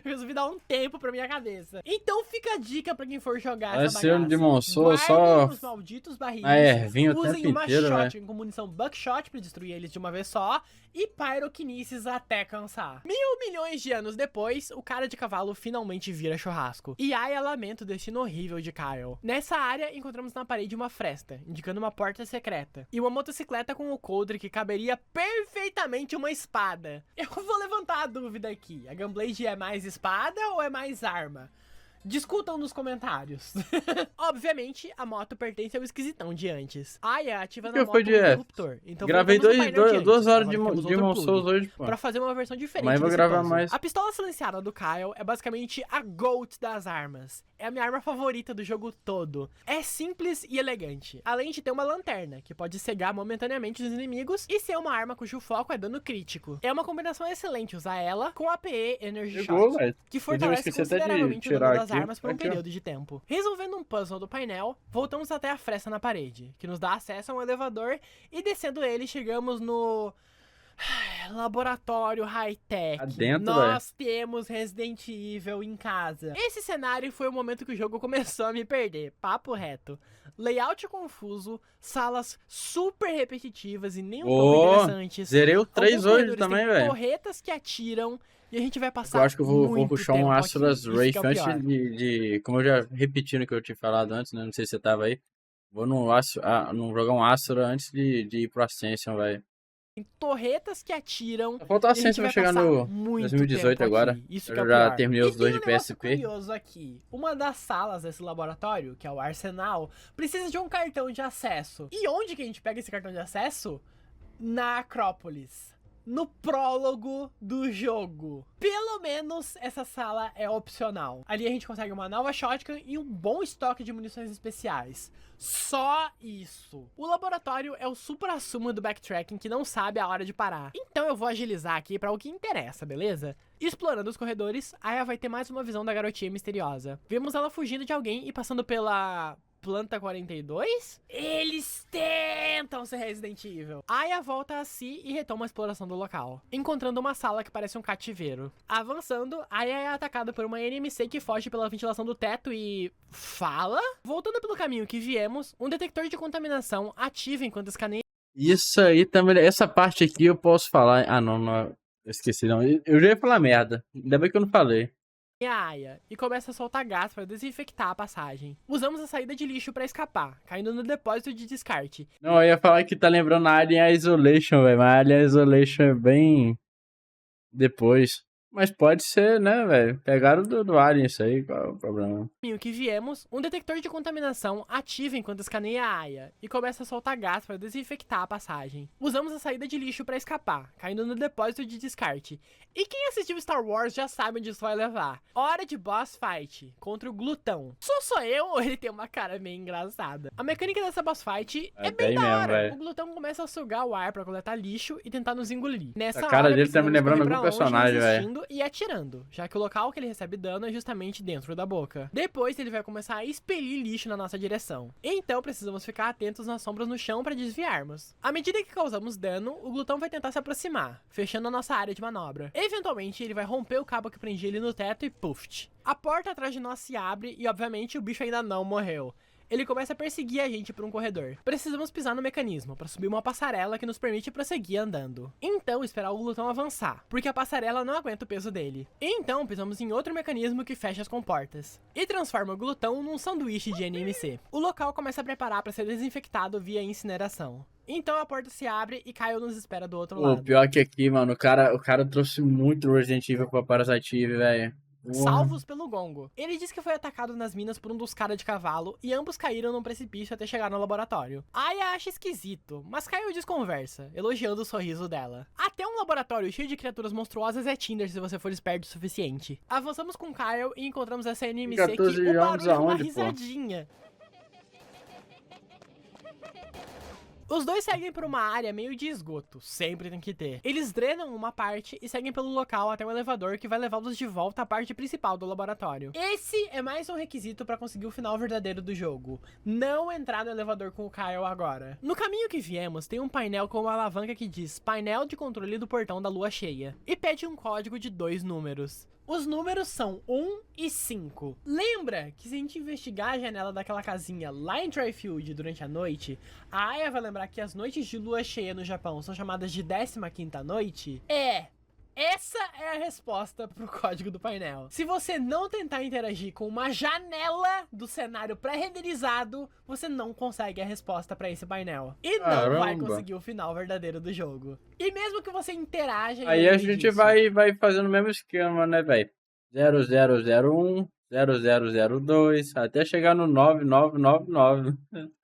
Eu resolvi dar um tempo pra minha cabeça. Então fica a dica pra quem for jogar essa Ser um bagaça. Demon Souls Guardem só... os malditos barris. vinho o Usem tempo uma inteiro, velho. shotgun com munição buckshot pra destruir eles de uma vez só. E pyrokinesis até cansar. 1.000 milhões de anos depois, o cara de cavalo finalmente vira churrasco. E Aya lamenta o destino horrível de Kyle. Nessa área, encontramos na parede uma fresta, indicando uma porta secreta. E uma motocicleta com o coldre que caberia perfeitamente uma espada. Eu vou levantar a dúvida aqui. A Gunblade é mais espada ou é mais arma? Discutam nos comentários. Obviamente, a moto pertence ao esquisitão de antes. Aya ativa na que moto foi um de interruptor. Então Gravei voltamos no painel de duas antes, horas agora de temos outro Demon plug, Souls hoje, pô. pra fazer uma versão diferente Mas vou desse gravar puzzle. mais. A pistola silenciada do Kyle é basicamente a GOAT das armas. É a minha arma favorita do jogo todo. É simples e elegante. Além de ter uma lanterna, que pode cegar momentaneamente os inimigos, e ser uma arma cujo foco é dano crítico. É uma combinação excelente usar ela com a PE Energy Chegou, Shot, velho. que fortalece esqueci até de consideravelmente o dano tirar das aqui. armas por um Aqui, ó. período de tempo. Resolvendo um puzzle do painel, voltamos até a fresta na parede, que nos dá acesso a um elevador, e descendo ele chegamos no... Laboratório high-tech. Adentro, Nós temos Resident Evil em casa. Esse cenário foi o momento que o jogo começou a me perder. Papo reto. Layout confuso, salas super repetitivas e nem um pouco interessantes. Zerei o 3 Alguns hoje corredores também, têm velho. torretas que atiram e a gente vai passar Eu acho que eu vou muito puxar um tempo Asura's aqui. Isso Wraith que é o antes pior. como eu já repeti no que eu tinha falado antes, né? Não sei se você tava aí. Vou no jogar um Asura antes de ir pro Ascension, velho. Tem torretas que atiram. Só falta o E a gente Ascension, vai vai chegar passar no muito 2018 tempo agora. aqui. Isso Eu que é o já pior. terminei os E dois tem de um negócio PSP. curioso aqui. Uma das salas desse laboratório, que é o Arsenal, precisa de um cartão de acesso. E onde que a gente pega esse cartão de acesso? Na Acrópolis. No prólogo do jogo. Pelo menos essa sala é opcional. Ali a gente consegue uma nova shotgun e um bom estoque de munições especiais. Só isso. O laboratório é o supra-sumo do backtracking que não sabe a hora de parar. Então eu vou agilizar aqui para o que interessa, beleza? Explorando os corredores, Aya vai ter mais uma visão da garotinha misteriosa. Vemos ela fugindo de alguém e passando pela Planta 42? Eles tentam ser Resident Evil. Aya volta a si e retoma a exploração do local, encontrando uma sala que parece um cativeiro. Avançando, Aya é atacada por uma NMC que foge pela ventilação do teto e... fala? Voltando pelo caminho que viemos, um detector de contaminação ativa enquanto escaneia... Isso aí também. Essa parte aqui eu posso falar. Ah, não, eu esqueci, não. Eu já ia falar merda. Ainda bem que eu não falei. a Aya e começa a soltar gás para desinfectar a passagem. Usamos a saída de lixo para escapar, caindo no depósito de descarte. Não, eu ia falar que tá lembrando a Alien Isolation, velho. Mas a Alien Isolation é bem depois. Mas pode ser, né, velho? Pegaram do Alien isso aí, qual é o problema? Caminho que viemos, um detector de contaminação ativa enquanto escaneia a Aya e começa a soltar gás para desinfectar a passagem. Usamos a saída de lixo para escapar, caindo no depósito de descarte. E quem assistiu Star Wars já sabe onde isso vai levar. Hora de boss fight contra o Glutão. Sou eu ou ele tem uma cara meio engraçada? A mecânica dessa boss fight é bem da mesmo, hora. velho. O Glutão começa a sugar o ar para coletar lixo e tentar nos engolir. Nessa A cara hora, dele tá me precisamos lembrando correr pra algum longe, personagem, velho. resistindo e atirando, já que o local que ele recebe dano é justamente dentro da boca. Depois ele vai começar a expelir lixo na nossa direção. Então precisamos ficar atentos nas sombras no chão para desviarmos. À medida que causamos dano, o Glutão vai tentar se aproximar, fechando a nossa área de manobra. Eventualmente ele vai romper o cabo que prendia ele no teto e puff. A porta atrás de nós se abre e obviamente o bicho ainda não morreu. Ele começa a perseguir a gente por um corredor. Precisamos pisar no mecanismo para subir uma passarela que nos permite prosseguir andando. Então esperar o glutão avançar, porque a passarela não aguenta o peso dele. Então pisamos em outro mecanismo que fecha as comportas e transforma o glutão num sanduíche de NMC. O local começa a preparar para ser desinfectado via incineração. Então a porta se abre e Kyle nos espera do outro lado. Pior que aqui, mano, o cara trouxe muito Resident Evil pra Parasite Eve, velho. Salvos pelo Gongo. Ele diz que foi atacado nas minas por um dos caras de cavalo e ambos caíram num precipício até chegar no laboratório. Aya acha esquisito, mas Kyle desconversa, elogiando o sorriso dela. Até um laboratório cheio de criaturas monstruosas é Tinder se você for esperto o suficiente. Avançamos com Kyle e encontramos essa NMC que o barulho é uma risadinha. Os dois seguem por uma área meio de esgoto, sempre tem que ter. Eles drenam uma parte e seguem pelo local até um elevador que vai levá-los de volta à parte principal do laboratório. Esse é mais um requisito para conseguir o final verdadeiro do jogo. Não entrar no elevador com o Kyle agora. No caminho que viemos, tem um painel com uma alavanca que diz painel de controle do portão da lua cheia. E pede um código de 2 números. Os números são 1 e 5. Lembra que se a gente investigar a janela daquela casinha lá em Dryfield durante a noite, a Aya vai lembrar que as noites de lua cheia no Japão são chamadas de 15ª noite? Essa é a resposta pro código do painel. Se você não tentar interagir com uma janela do cenário pré-renderizado, você não consegue a resposta pra esse painel. E não vai conseguir o final verdadeiro do jogo. E mesmo que você interaja... Aí a gente vai fazendo o mesmo esquema, né, velho? 0001, 0002, até chegar no 9999.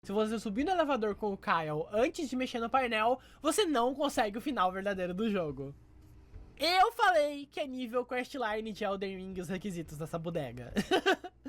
Se você subir no elevador com o Kyle antes de mexer no painel, você não consegue o final verdadeiro do jogo. Eu falei que é nível questline de Elden Ring os requisitos dessa bodega.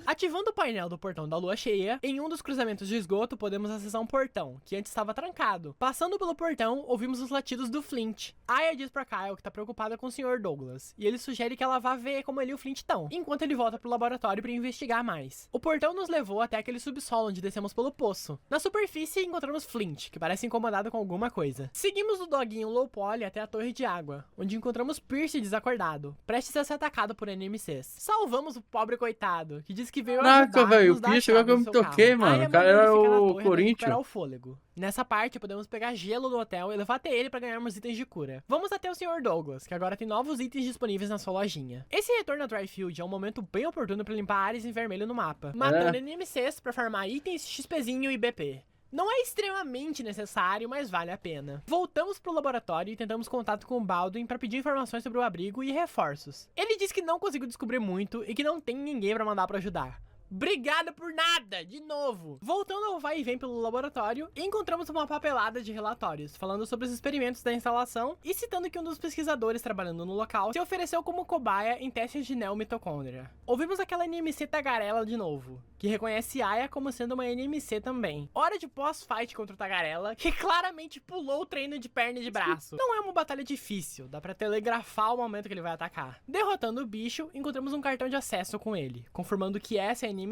Ativando o painel do portão da lua cheia, em um dos cruzamentos de esgoto podemos acessar um portão, que antes estava trancado. Passando pelo portão, ouvimos os latidos do Flint. Aya diz pra Kyle que tá preocupada com o Sr. Douglas, e ele sugere que ela vá ver como ele e o Flint estão, enquanto ele volta pro laboratório para investigar mais. O portão nos levou até aquele subsolo onde descemos pelo poço. Na superfície encontramos Flint, que parece incomodado com alguma coisa. Seguimos o doguinho low poly até a torre de água, onde encontramos Pierce desacordado, prestes a ser atacado por NMCs. Salvamos o pobre coitado, que diz que veio ajudar velho, nos o dar Pierce a chave agora que eu do me seu toquei, carro. mano. Aya O cara manda ele era ficar na o torre até Corinthians. recuperar o fôlego. Nessa parte, podemos pegar gelo no hotel e levar até ele para ganharmos itens de cura. Vamos até o Sr. Douglas, que agora tem novos itens disponíveis na sua lojinha. Esse retorno a Dryfield é um momento bem oportuno para limpar áreas em vermelho no mapa, matando NMCs para farmar itens, XPzinho e BP. Não é extremamente necessário, mas vale a pena. Voltamos pro laboratório e tentamos contato com o Baldwin para pedir informações sobre o abrigo e reforços. Ele diz que não conseguiu descobrir muito e que não tem ninguém para mandar para ajudar. Obrigada por nada, de novo. Voltando ao vai e vem pelo laboratório, encontramos uma papelada de relatórios, falando sobre os experimentos da instalação e citando que um dos pesquisadores trabalhando no local se ofereceu como cobaia em testes de neomitocôndria. Ouvimos aquela NMC tagarela de novo, que reconhece Aya como sendo uma NMC também. Hora de pós-fight contra o tagarela, que claramente pulou o treino de perna e de braço. Não é uma batalha difícil, dá pra telegrafar o momento que ele vai atacar. Derrotando o bicho, encontramos um cartão de acesso com ele, confirmando que essa NMC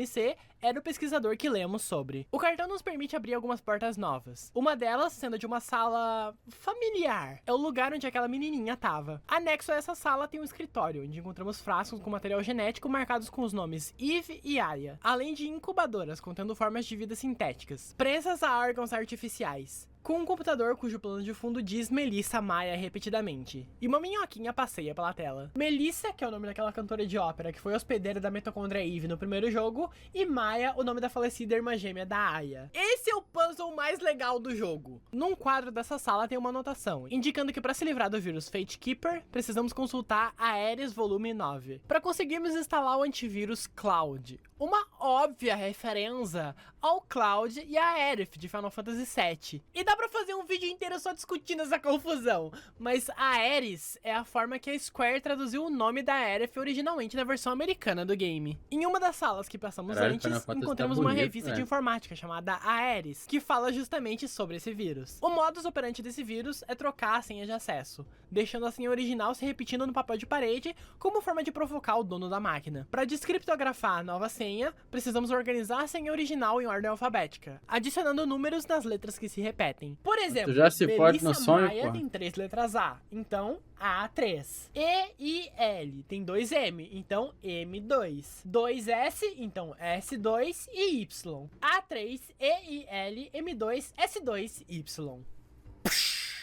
era o pesquisador que lemos sobre. O cartão nos permite abrir algumas portas novas. Uma delas sendo de uma sala familiar. É o lugar onde aquela menininha tava. Anexo a essa sala tem um escritório, onde encontramos frascos com material genético marcados com os nomes Eve e Aya, além de incubadoras contendo formas de vida sintéticas, presas a órgãos artificiais. Com um computador cujo plano de fundo diz Melissa Maia repetidamente. E uma minhoquinha passeia pela tela. Melissa, que é o nome daquela cantora de ópera que foi hospedeira da mitocôndria Eve no primeiro jogo, e Maia, o nome da falecida irmã gêmea da Aya. Esse é o puzzle mais legal do jogo. Num quadro dessa sala tem uma anotação, indicando que para se livrar do vírus Fate Keeper, precisamos consultar a Ares Volume 9, para conseguirmos instalar o antivírus Cloud. Uma óbvia referência ao Cloud e a Aerith de Final Fantasy VII. E dá pra fazer um vídeo inteiro só discutindo essa confusão, mas a Ares é a forma que a Square traduziu o nome da Aerith originalmente na versão americana do game. Em uma das salas que passamos antes, encontramos uma revista de informática chamada Ares, que fala justamente sobre esse vírus. O modus operandi desse vírus é trocar a senha de acesso, deixando a senha original se repetindo no papel de parede como forma de provocar o dono da máquina. Para descriptografar a nova senha, precisamos organizar a senha original em ordem alfabética, adicionando números nas letras que se repetem. Por exemplo, Tu já se pode no sonho, Maia pô. tem 3 letras A, então A3. E e L tem 2 M, então M2. 2 S, então S2 e Y. A3, E e L, M2, S2, Y.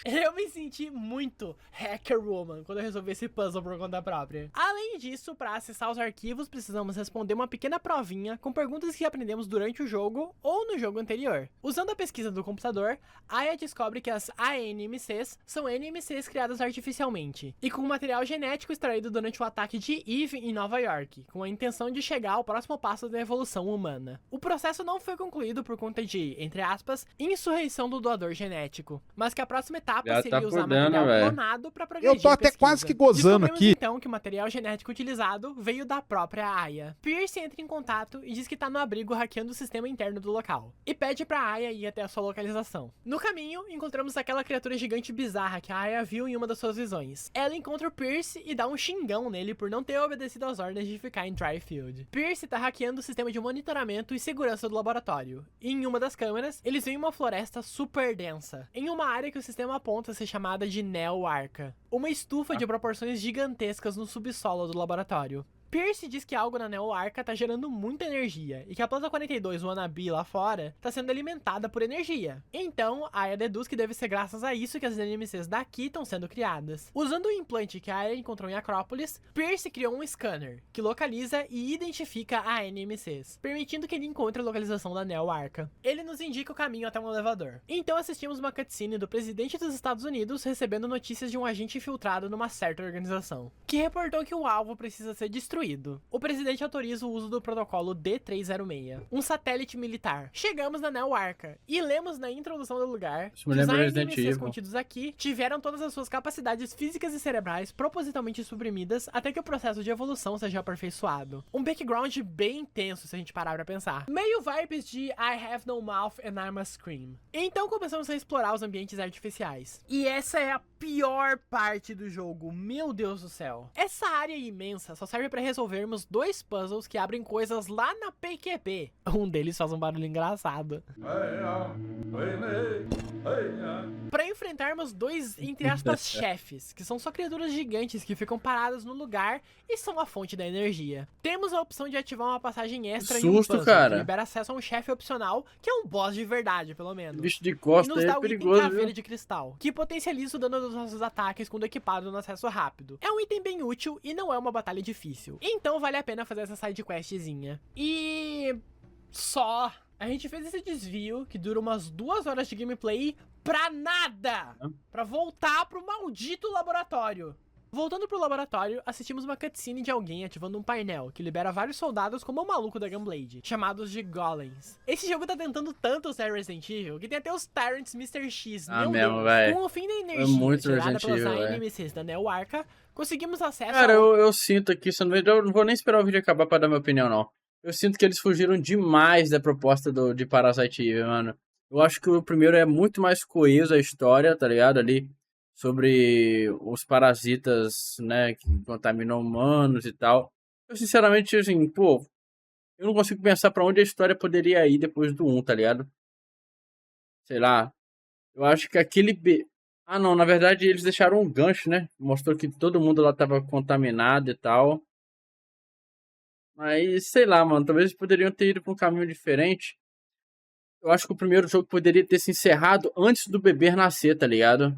Eu me senti muito Hacker Woman quando eu resolvi esse puzzle por conta própria. Além disso, para acessar os arquivos, precisamos responder uma pequena provinha com perguntas que aprendemos durante o jogo ou no jogo anterior. Usando a pesquisa do computador, Aya descobre que as ANMCs são NMCs criadas artificialmente e com material genético extraído durante o ataque de Eve em Nova York, com a intenção de chegar ao próximo passo da evolução humana. O processo não foi concluído por conta de, entre aspas, insurreição do doador genético, mas que a próxima etapa Já seria tá usar por dentro, material velho. clonado para progredir Eu tô a até pesquisa. quase que gozando Descobrimos, aqui. então, que o material genético utilizado veio da própria Aya. Pierce entra em contato e diz que tá no abrigo hackeando o sistema interno do local, e pede pra Aya ir até a sua localização. No caminho, encontramos aquela criatura gigante bizarra que a Aya viu em uma das suas visões. Ela encontra o Pierce e dá um xingão nele por não ter obedecido às ordens de ficar em Dryfield. Pierce tá hackeando o sistema de monitoramento e segurança do laboratório, e em uma das câmeras, eles veem uma floresta super densa, em uma área que o sistema aponta ser chamada de Neo Arca, uma estufa de proporções gigantescas no subsolo do laboratório. Pierce diz que algo na Neo Arca tá gerando muita energia e que a planta 42 Wannabe lá fora tá sendo alimentada por energia. Então, a Aya deduz que deve ser graças a isso que as NMCs daqui estão sendo criadas. Usando o implante que a Aya encontrou em Acrópolis, Pierce criou um scanner que localiza e identifica a NMCs, permitindo que ele encontre a localização da Neo Arca. Ele nos indica o caminho até um elevador. Então assistimos uma cutscene do presidente dos Estados Unidos recebendo notícias de um agente infiltrado numa certa organização, que reportou que o alvo precisa ser destruído destruído. O presidente autoriza o uso do protocolo D306, um satélite militar. Chegamos na Neo Arca e lemos na introdução do lugar que os ANMCs contidos aqui tiveram todas as suas capacidades físicas e cerebrais propositalmente suprimidas até que o processo de evolução seja aperfeiçoado. Um background bem intenso se a gente parar pra pensar. Meio vibes de I have no mouth and I must scream. Então começamos a explorar os ambientes artificiais. E essa é a pior parte do jogo, meu Deus do céu. Essa área imensa só serve pra resolvermos 2 puzzles que abrem coisas lá na PQP. Um deles faz um barulho engraçado. Pra enfrentarmos 2, entre aspas, chefes, que são só criaturas gigantes que ficam paradas no lugar e são a fonte da energia. Temos a opção de ativar uma passagem extra em um puzzle, cara. que libera acesso a um chefe opcional, que é um boss de verdade, pelo menos. Bicho de costa e nos dá é o perigoso, item Caveira viu? de Cristal, que potencializa o dano dos nossos ataques quando equipado no acesso rápido. É um item bem útil e não é uma batalha difícil. Então vale a pena fazer essa side questzinha. E... só... A gente fez esse desvio, que dura umas 2 horas de gameplay, pra nada! Pra voltar pro maldito laboratório. Voltando pro laboratório, assistimos uma cutscene de alguém ativando um painel, que libera vários soldados como o maluco da Gunblade, chamados de Golems. Esse jogo tá tentando tanto ser Resident Evil, que tem até os Tyrants Mr. X, meu mesmo, Deus. véi. Com o fim da É energia muito gerada Resident pelas Evil, véi. ANMCs da Neo Arca, conseguimos acesso Cara, a... eu sinto aqui, eu não vou nem esperar o vídeo acabar pra dar minha opinião, não. Eu sinto que eles fugiram demais da proposta de Parasite Eve, mano. Eu acho que o primeiro é muito mais coeso a história, tá ligado? Ali, sobre os parasitas, né, que contaminam humanos e tal. Eu, sinceramente, assim, pô, eu não consigo pensar pra onde a história poderia ir depois do 1, tá ligado? Sei lá. Eu acho que Ah, não, na verdade eles deixaram um gancho, né? Mostrou que todo mundo lá tava contaminado e tal. Mas, sei lá, mano, talvez eles poderiam ter ido pra um caminho diferente. Eu acho que o primeiro jogo poderia ter se encerrado antes do bebê nascer, tá ligado?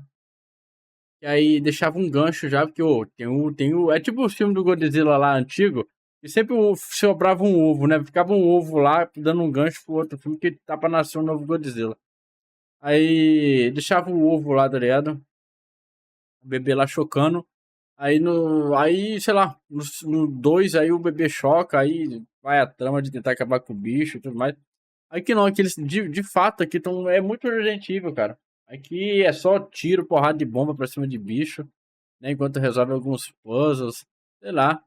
E aí deixava um gancho já, porque, é tipo o filme do Godzilla lá, antigo, e sempre sobrava um ovo, né? Ficava um ovo lá, dando um gancho pro outro filme, que tá pra nascer um novo Godzilla. Aí deixava o ovo lá, tá ligado? O bebê lá chocando. Aí, sei lá, no 2 aí o bebê choca, aí vai a trama de tentar acabar com o bicho e tudo mais. Aqui não, aqui eles de fato aqui é muito Resident Evil, cara. Aqui é só tiro, porrada de bomba pra cima de bicho, né? Enquanto resolve alguns puzzles, sei lá.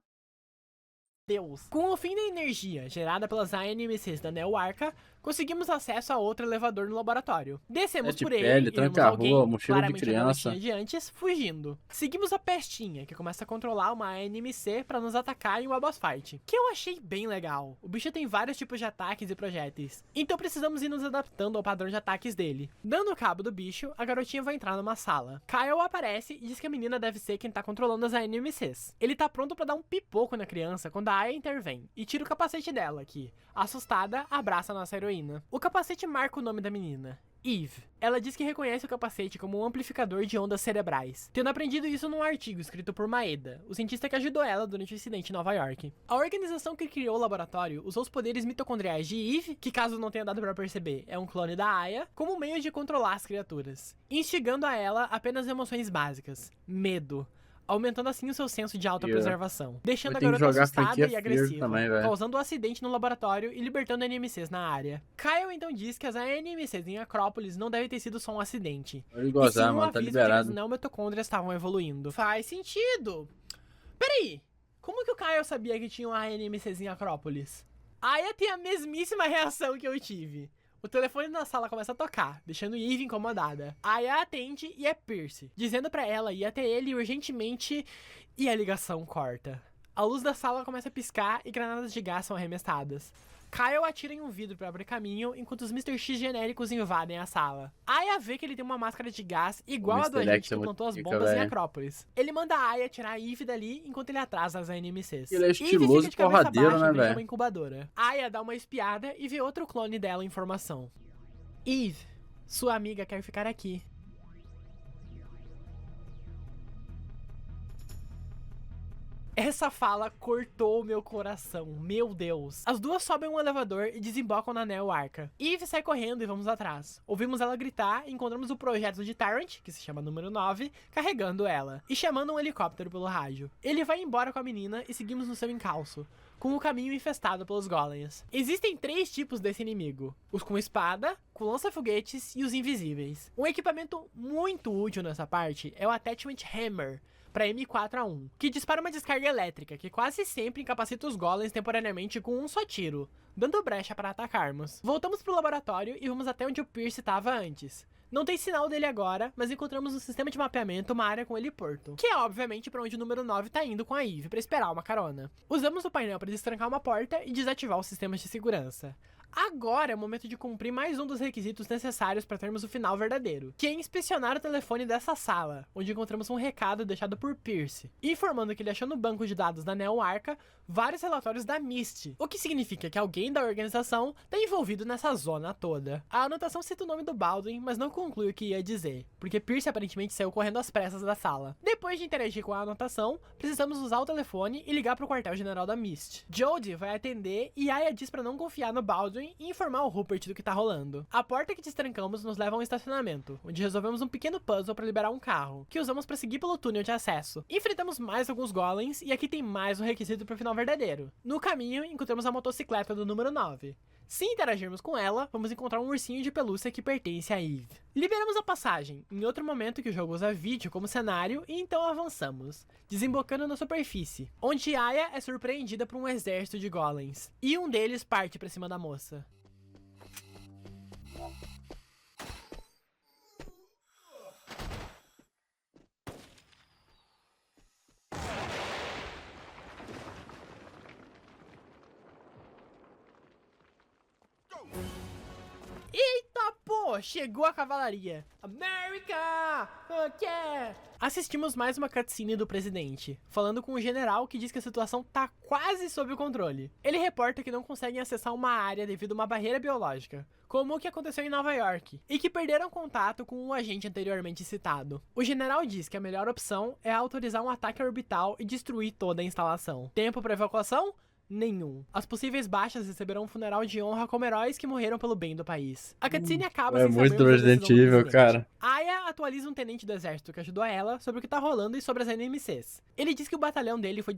Deus. Com o fim da energia gerada pelas ANMCs da Neo Arca, conseguimos acesso a outro elevador no laboratório. Descemos por ele e vemos tranca-rua, alguém, mochila de claramente a criança. garotinha de antes, fugindo. Seguimos a pestinha, que começa a controlar uma ANMC pra nos atacar em uma boss fight, que eu achei bem legal. O bicho tem vários tipos de ataques e projéteis, então precisamos ir nos adaptando ao padrão de ataques dele. Dando cabo do bicho, a garotinha vai entrar numa sala. Kyle aparece e diz que a menina deve ser quem tá controlando as ANMCs. Ele tá pronto pra dar um pipoco na criança quando a Aya intervém e tira o capacete dela, que, assustada, abraça a nossa heroína. O capacete marca o nome da menina, Eve. Ela diz que reconhece o capacete como um amplificador de ondas cerebrais, tendo aprendido isso num artigo escrito por Maeda, o cientista que ajudou ela durante o incidente em Nova York. A organização que criou o laboratório usou os poderes mitocondriais de Eve, que caso não tenha dado pra perceber, é um clone da Aya, como meio de controlar as criaturas, instigando a ela apenas emoções básicas, medo, aumentando assim o seu senso de autopreservação, deixando a garota assustada e agressiva, também, causando um acidente no laboratório e libertando NMCs na área. Kyle então diz que as NMCs em Acrópolis não devem ter sido só um acidente, Pode gozar, e sim um mano, tá aviso de que as liberado. neomitocôndrias estavam evoluindo. Faz sentido! Peraí, como que o Kyle sabia que tinha uma NMCs em Acrópolis? A Aya tem a mesmíssima reação que eu tive. O telefone na sala começa a tocar, deixando Eve incomodada. Aya atende e é Pierce, dizendo pra ela ir até ele urgentemente, e a ligação corta. A luz da sala começa a piscar e granadas de gás são arremessadas. Kyle atira em um vidro pra abrir caminho, enquanto os Mr. X genéricos invadem a sala. Aya vê que ele tem uma máscara de gás igual a do agente que plantou as bombas em Acrópolis. Ele manda a Aya tirar a Eve dali, enquanto ele atrasa as NMCs. Ele é estiloso e porradeiro, né, velho? Uma incubadora. Aya dá uma espiada e vê outro clone dela em formação. Eve, sua amiga quer ficar aqui. Essa fala cortou o meu coração, meu Deus. As duas sobem um elevador e desembocam na Neo Arca. Eve sai correndo e vamos atrás. Ouvimos ela gritar e encontramos o projeto de Tyrant, que se chama número 9, carregando ela e chamando um helicóptero pelo rádio. Ele vai embora com a menina e seguimos no seu encalço, com o caminho infestado pelos golems. Existem 3 tipos desse inimigo: os com espada, com lança-foguetes e os invisíveis. Um equipamento muito útil nessa parte é o Attachment Hammer, para M4A1, que dispara uma descarga elétrica, que quase sempre incapacita os golems temporariamente com um só tiro, dando brecha para atacarmos. Voltamos pro laboratório e vamos até onde o Pierce estava antes. Não tem sinal dele agora, mas encontramos no sistema de mapeamento uma área com heliporto, que é obviamente para onde o número 9 tá indo com a Eve para esperar uma carona. Usamos o painel para destrancar uma porta e desativar os sistemas de segurança. Agora é o momento de cumprir mais um dos requisitos necessários para termos o final verdadeiro, que é inspecionar o telefone dessa sala, onde encontramos um recado deixado por Pierce, informando que ele achou no banco de dados da Neo Arca vários relatórios da Misty, o que significa que alguém da organização está envolvido nessa zona toda. A anotação cita o nome do Baldwin, mas não conclui o que ia dizer, porque Pierce aparentemente saiu correndo às pressas da sala. Depois de interagir com a anotação, precisamos usar o telefone e ligar para o quartel-general da Misty. Jodie vai atender e Aya diz para não confiar no Baldwin e informar o Rupert do que tá rolando. A porta que destrancamos nos leva a um estacionamento, onde resolvemos um pequeno puzzle para liberar um carro, que usamos para seguir pelo túnel de acesso. Enfrentamos mais alguns golems e aqui tem mais um requisito para o final verdadeiro. No caminho, encontramos a motocicleta do número 9. Se interagirmos com ela, vamos encontrar um ursinho de pelúcia que pertence a Eve. Liberamos a passagem, em outro momento que o jogo usa vídeo como cenário, e então avançamos, desembocando na superfície, onde Aya é surpreendida por um exército de golems, e um deles parte para cima da moça. Eita pô, chegou a cavalaria. America! Yeah! Assistimos mais uma cutscene do presidente, falando com o general que diz que a situação tá quase sob o controle. Ele reporta que não conseguem acessar uma área devido a uma barreira biológica, como o que aconteceu em Nova York, e que perderam contato com o agente anteriormente citado. O general diz que a melhor opção é autorizar um ataque orbital e destruir toda a instalação. Tempo para evacuação? Nenhum. As possíveis baixas receberão um funeral de honra como heróis que morreram pelo bem do país. A cutscene acaba sem muito sabermos a Resident decisão do Evil, presidente. cara. Aya atualiza um tenente do exército que ajudou ela sobre o que tá rolando e sobre as NMCs. Ele diz que o batalhão dele foi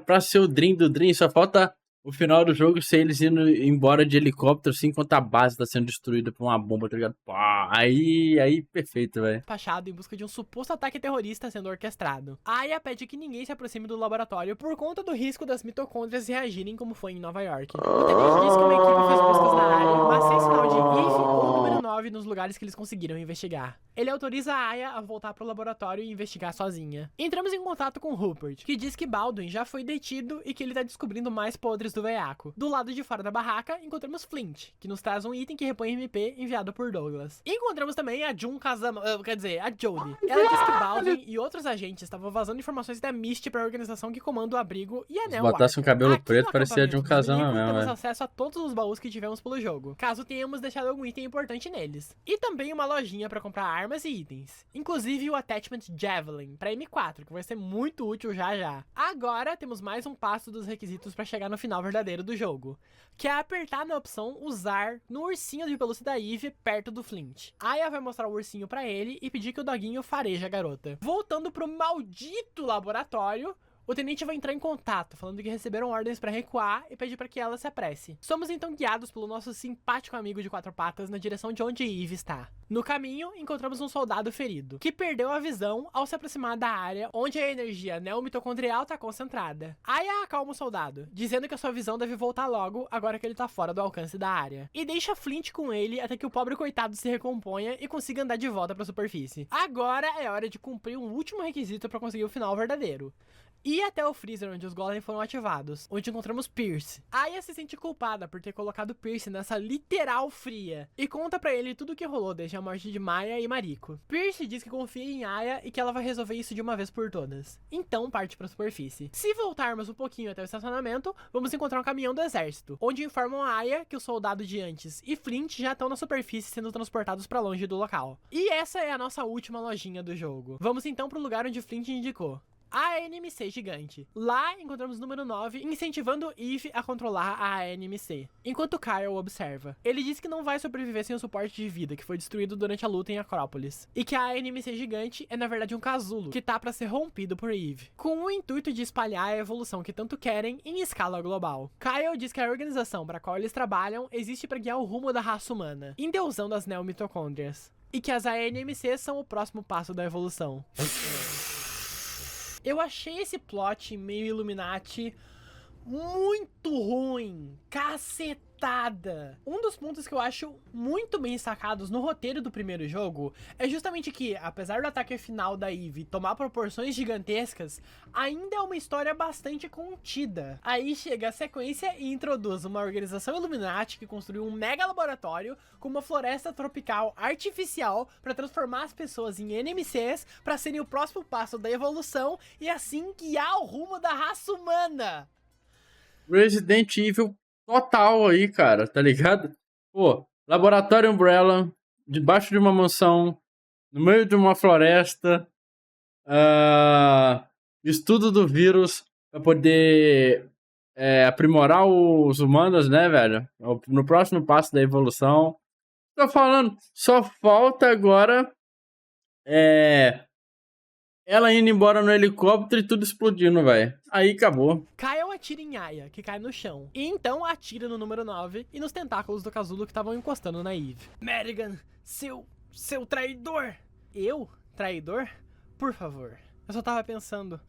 Pra ser o Dream do Dream, só falta o final do jogo ser eles indo embora de helicóptero, assim, enquanto a base tá sendo destruída por uma bomba, tá ligado? Pá, aí, perfeito, velho. despachado em busca de um suposto ataque terrorista sendo orquestrado. Aya pede que ninguém se aproxime do laboratório por conta do risco das mitocôndrias reagirem como foi em Nova York. O tenente diz que uma equipe fez buscas na área, mas sem sinal de Eve ou número 9 nos lugares que eles conseguiram investigar. Ele autoriza a Aya a voltar pro laboratório e investigar sozinha. Entramos em contato com Rupert, que diz que Baldwin já foi detido e que ele tá descobrindo mais podres do veiaco. Do lado de fora da barraca, encontramos Flint, que nos traz um item que repõe MP enviado por Douglas. Encontramos também a Jun Kazama, a Jodie. Ela diz que Baldwin e outros agentes estavam vazando informações da Misty para a organização que comanda o abrigo e a Se Neo botasse um cabelo Aqui preto, no parecia de um acampamento do casama inimigo, mesmo, temos velho. acesso a todos os baús que tivemos pelo jogo, caso tenhamos deixado algum item importante neles. E também uma lojinha para comprar armas e itens. Inclusive o Attachment Javelin para M4, que vai ser muito útil já já. Agora temos mais um passo dos requisitos para chegar no final verdadeiro do jogo, que é apertar na opção usar no ursinho de pelúcia da Eve perto do Flint. Aya vai mostrar o ursinho pra ele e pedir que o doguinho fareje a garota. Voltando pro maldito laboratório, o tenente vai entrar em contato, falando que receberam ordens pra recuar e pedir pra que ela se apresse. Somos então guiados pelo nosso simpático amigo de 4 patas na direção de onde Eve está. No caminho, encontramos um soldado ferido, que perdeu a visão ao se aproximar da área onde a energia neomitocondrial tá concentrada. Aya acalma o soldado, dizendo que a sua visão deve voltar logo, agora que ele tá fora do alcance da área. E deixa Flint com ele até que o pobre coitado se recomponha e consiga andar de volta pra superfície. Agora é hora de cumprir um último requisito pra conseguir o final verdadeiro. E até o freezer onde os golems foram ativados, onde encontramos Pierce. Aya se sente culpada por ter colocado Pierce nessa literal fria e conta pra ele tudo o que rolou desde a morte de Maya e Mariko. Pierce diz que confia em Aya e que ela vai resolver isso de uma vez por todas. Então parte pra superfície. Se voltarmos um pouquinho até o estacionamento, vamos encontrar um caminhão do exército, onde informam a Aya que o soldado de antes e Flint já estão na superfície sendo transportados pra longe do local. E essa é a nossa última lojinha do jogo. Vamos então pro lugar onde Flint indicou. a ANMC gigante. Lá encontramos o número 9 incentivando Eve a controlar a ANMC, enquanto Kyle observa. Ele diz que não vai sobreviver sem o suporte de vida que foi destruído durante a luta em Acrópolis, e que a ANMC gigante é na verdade um casulo que tá pra ser rompido por Eve, com o intuito de espalhar a evolução que tanto querem em escala global. Kyle diz que a organização para a qual eles trabalham existe para guiar o rumo da raça humana, endeusando as neomitocôndrias, e que as ANMC são o próximo passo da evolução. Eu achei esse plot meio Illuminati muito ruim, cacetada. Um dos pontos que eu acho muito bem sacados no roteiro do primeiro jogo é justamente que, apesar do ataque final da Eve tomar proporções gigantescas, ainda é uma história bastante contida. Aí chega a sequência e introduz uma organização Illuminati que construiu um mega laboratório com uma floresta tropical artificial para transformar as pessoas em NMCs para serem o próximo passo da evolução e assim guiar o rumo da raça humana. Resident Evil total aí, cara, tá ligado? Pô, Laboratório Umbrella, debaixo de uma mansão, no meio de uma floresta, estudo do vírus pra poder aprimorar os humanos, né, velho? No próximo passo da evolução. Tô falando, só falta agora ela indo embora no helicóptero e tudo explodindo, velho. Aí acabou. Kyle atira em Aya, que cai no chão. E então atira no número 9 e nos tentáculos do casulo que estavam encostando na Eve. Madigan, seu traidor! Eu? Traidor? Por favor. Eu só tava pensando.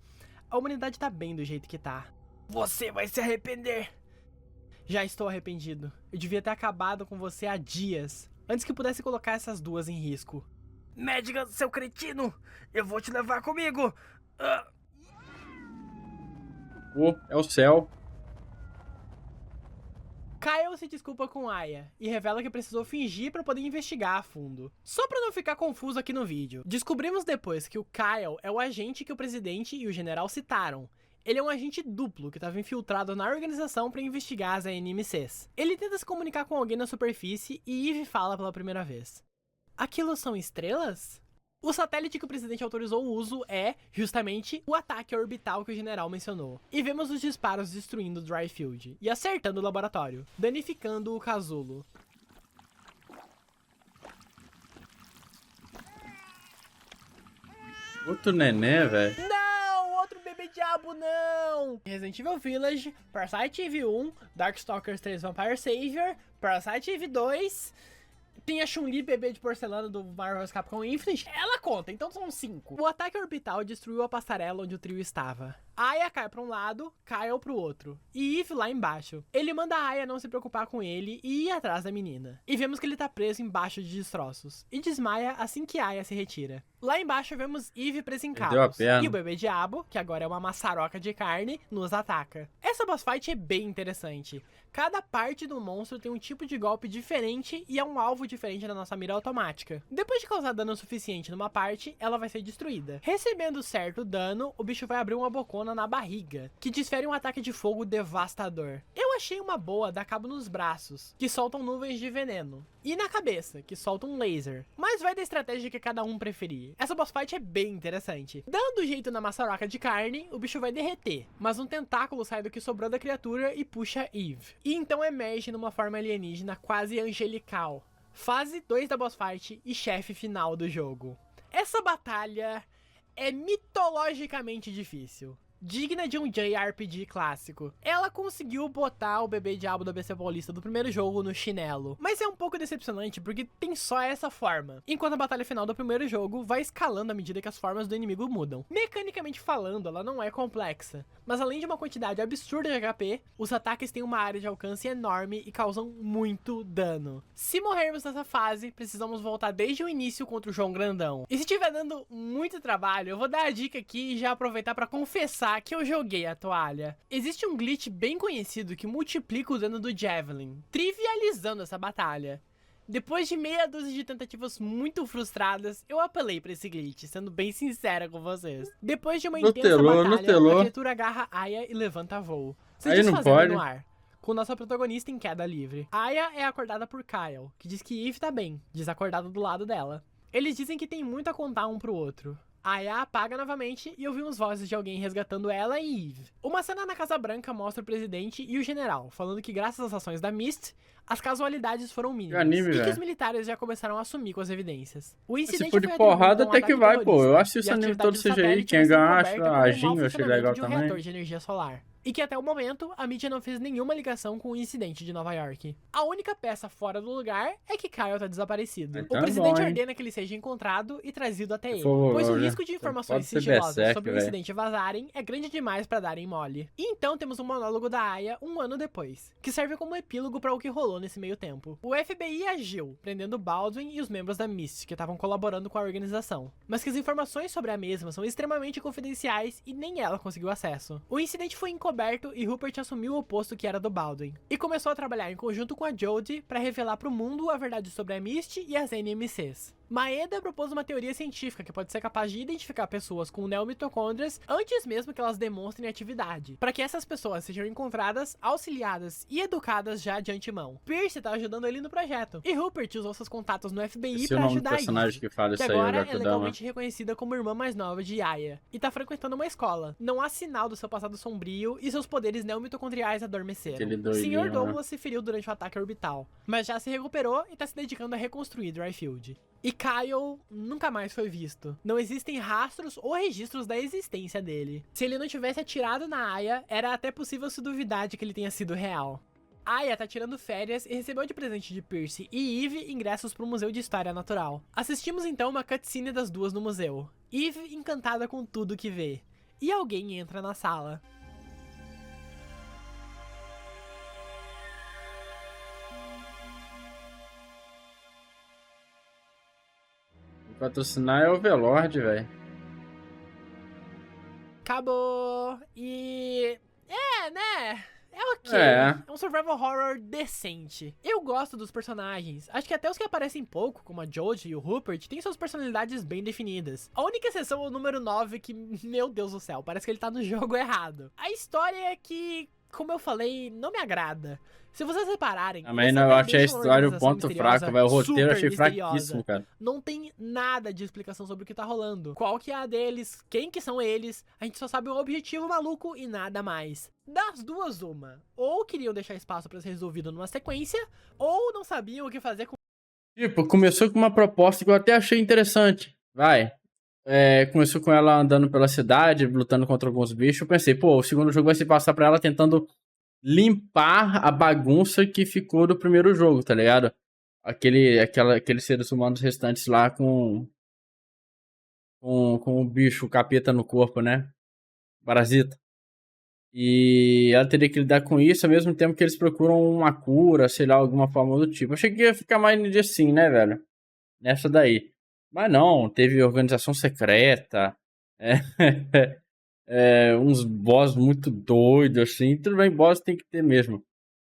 A humanidade tá bem do jeito que tá. Você vai se arrepender! Já estou arrependido. Eu devia ter acabado com você há dias, antes que pudesse colocar essas duas em risco. Madigan, seu cretino! Eu vou te levar comigo! Pô, é o céu. Kyle se desculpa com Aya e revela que precisou fingir para poder investigar a fundo. Só para não ficar confuso aqui no vídeo, descobrimos depois que o Kyle é o agente que o presidente e o general citaram. Ele é um agente duplo que estava infiltrado na organização para investigar as ANMCs. Ele tenta se comunicar com alguém na superfície e Eve fala pela primeira vez. Aquilo são estrelas? O satélite que o presidente autorizou o uso é, justamente, o ataque orbital que o general mencionou. E vemos os disparos destruindo o Dryfield e acertando o laboratório, danificando o casulo. Outro neném, velho. Não! Outro bebê diabo, não! Resident Evil Village, Parasite Eve 1, Darkstalkers 3 Vampire Savior, Parasite Eve 2... Tem a Chun-Li bebê de porcelana do Marvel vs Capcom Infinite. Ela conta, então são 5. O ataque orbital destruiu a passarela onde o trio estava. Aya cai pra um lado, Kyle pro outro. E Eve lá embaixo. Ele manda a Aya não se preocupar com ele e ir atrás da menina. E vemos que ele tá preso embaixo de destroços. E desmaia assim que Aya se retira. Lá embaixo vemos Eve presa em cabos. E o bebê diabo, que agora é uma maçaroca de carne, nos ataca. Essa boss fight é bem interessante. Cada parte do monstro tem um tipo de golpe diferente e é um alvo diferente na nossa mira automática. Depois de causar dano suficiente numa parte, ela vai ser destruída. Recebendo certo dano, o bicho vai abrir uma bocona na barriga, que desfere um ataque de fogo devastador. Eu achei uma boa dar cabo nos braços, que soltam nuvens de veneno, e na cabeça, que solta um laser. Mas vai da estratégia que cada um preferir. Essa boss fight é bem interessante. Dando jeito na maçaroca de carne, o bicho vai derreter, mas um tentáculo sai do que sobrou da criatura e puxa Eve. E então emerge numa forma alienígena quase angelical. Fase 2 da boss fight e chefe final do jogo. Essa batalha é mitologicamente difícil. Digna de um JRPG clássico. Ela conseguiu botar o bebê diabo do ABC Paulista do primeiro jogo no chinelo. Mas é um pouco decepcionante porque tem só essa forma. Enquanto a batalha final do primeiro jogo vai escalando à medida que as formas do inimigo mudam. Mecanicamente falando, ela não é complexa. Mas além de uma quantidade absurda de HP, os ataques têm uma área de alcance enorme e causam muito dano. Se morrermos nessa fase, precisamos voltar desde o início contra o João Grandão. E se estiver dando muito trabalho, eu vou dar a dica aqui e já aproveitar para confessar que eu joguei a toalha. Existe um glitch bem conhecido que multiplica o dano do Javelin, trivializando essa batalha. Depois de meia dúzia de tentativas muito frustradas, eu apelei pra esse glitch, sendo bem sincera com vocês. Depois de uma intensa batalha, a criatura agarra Aya e levanta voo, se desfazendo no ar, com nossa protagonista em queda livre. Aya é acordada por Kyle, que diz que Eve tá bem, desacordada do lado dela. Eles dizem que tem muito a contar um pro outro. Aya apaga novamente e ouvimos vozes de alguém resgatando ela e Eve. Uma cena na Casa Branca mostra o presidente e o general, falando que graças às ações da Mist, as casualidades foram mínimas anime, e que velho. os militares já começaram a assumir com as evidências. O Se incidente for de foi atribuído porrada, a um até que ataque vai, pô. Eu terrorista assisto e a anime atividade todo do CGI. satélite Quem vai ser ganha, encoberta acho como a mau Jin, eu achei funcionamento legal de um também. reator de energia solar. E que até o momento, a mídia não fez nenhuma ligação com o incidente de Nova York. A única peça fora do lugar é que Kyle tá desaparecido. Então O é presidente bom, hein? ordena que ele seja encontrado e trazido até ele, for- pois o eu já- risco de informações pode ser sigilosas berserk, sobre o velho. incidente vazarem é grande demais pra darem mole. E então temos um monólogo da Aya um ano depois, que serve como epílogo para o que rolou nesse meio tempo. O FBI agiu, prendendo Baldwin e os membros da Mist, que estavam colaborando com a organização, mas que as informações sobre a mesma são extremamente confidenciais e nem ela conseguiu acesso. O incidente foi encoberto e Rupert assumiu o posto que era do Baldwin, e começou a trabalhar em conjunto com a Jodie para revelar para o mundo a verdade sobre a Mist e as NMCs. Maeda propôs uma teoria científica que pode ser capaz de identificar pessoas com neomitocôndrias antes mesmo que elas demonstrem atividade, para que essas pessoas sejam encontradas, auxiliadas e educadas já de antemão. Pierce tá ajudando ele no projeto, e Rupert usou seus contatos no FBI Esse é o para nome do ajudar a personagem Eve, que fala que isso aí, o agora é Gyakudama. legalmente reconhecida como irmã mais nova de Aya, e tá frequentando uma escola. Não há sinal do seu passado sombrio e seus poderes neomitocondriais adormeceram. Aquele doidinho, Sr. né? Douglas se feriu durante o ataque orbital, mas já se recuperou e tá se dedicando a reconstruir Dryfield. E Kyle nunca mais foi visto. Não existem rastros ou registros da existência dele. Se ele não tivesse atirado na Aya, era até possível se duvidar de que ele tenha sido real. Aya tá tirando férias e recebeu de presente de Pierce e Eve ingressos pro Museu de História Natural. Assistimos então uma cutscene das duas no museu. Eve encantada com tudo que vê. E alguém entra na sala. O patrocinar é o Overlord, velho. Acabou. E... né? É ok. É. É um survival horror decente. Eu gosto dos personagens. Acho que até os que aparecem pouco, como a Jodie e o Rupert, têm suas personalidades bem definidas. A única exceção é o número 9, que, meu Deus do céu, parece que ele tá no jogo errado. A história é que, como eu falei, não me agrada. Se vocês repararem... Também eles não, eu até achei a deixam história o organização ponto misteriosa fraco, velho. O roteiro eu super achei misteriosa. fraquíssimo, cara. Não tem nada de explicação sobre o que tá rolando. Qual que é a deles, quem que são eles, a gente só sabe o objetivo maluco e nada mais. Das duas, uma. Ou queriam deixar espaço pra ser resolvido numa sequência, ou não sabiam o que fazer com... Tipo, começou com uma proposta que eu até achei interessante. Vai. Começou com ela andando pela cidade, lutando contra alguns bichos. Eu pensei, pô, o segundo jogo vai se passar pra ela tentando limpar a bagunça que ficou do primeiro jogo, tá ligado? Aqueles seres humanos restantes lá com o bicho, o capeta no corpo, né? Parasita. E ela teria que lidar com isso ao mesmo tempo que eles procuram uma cura, sei lá, alguma forma do tipo. Achei que ia ficar mais assim, né, velho? Nessa daí. Mas não, teve organização secreta. Uns boss muito doidos, assim. Tudo bem, boss tem que ter mesmo.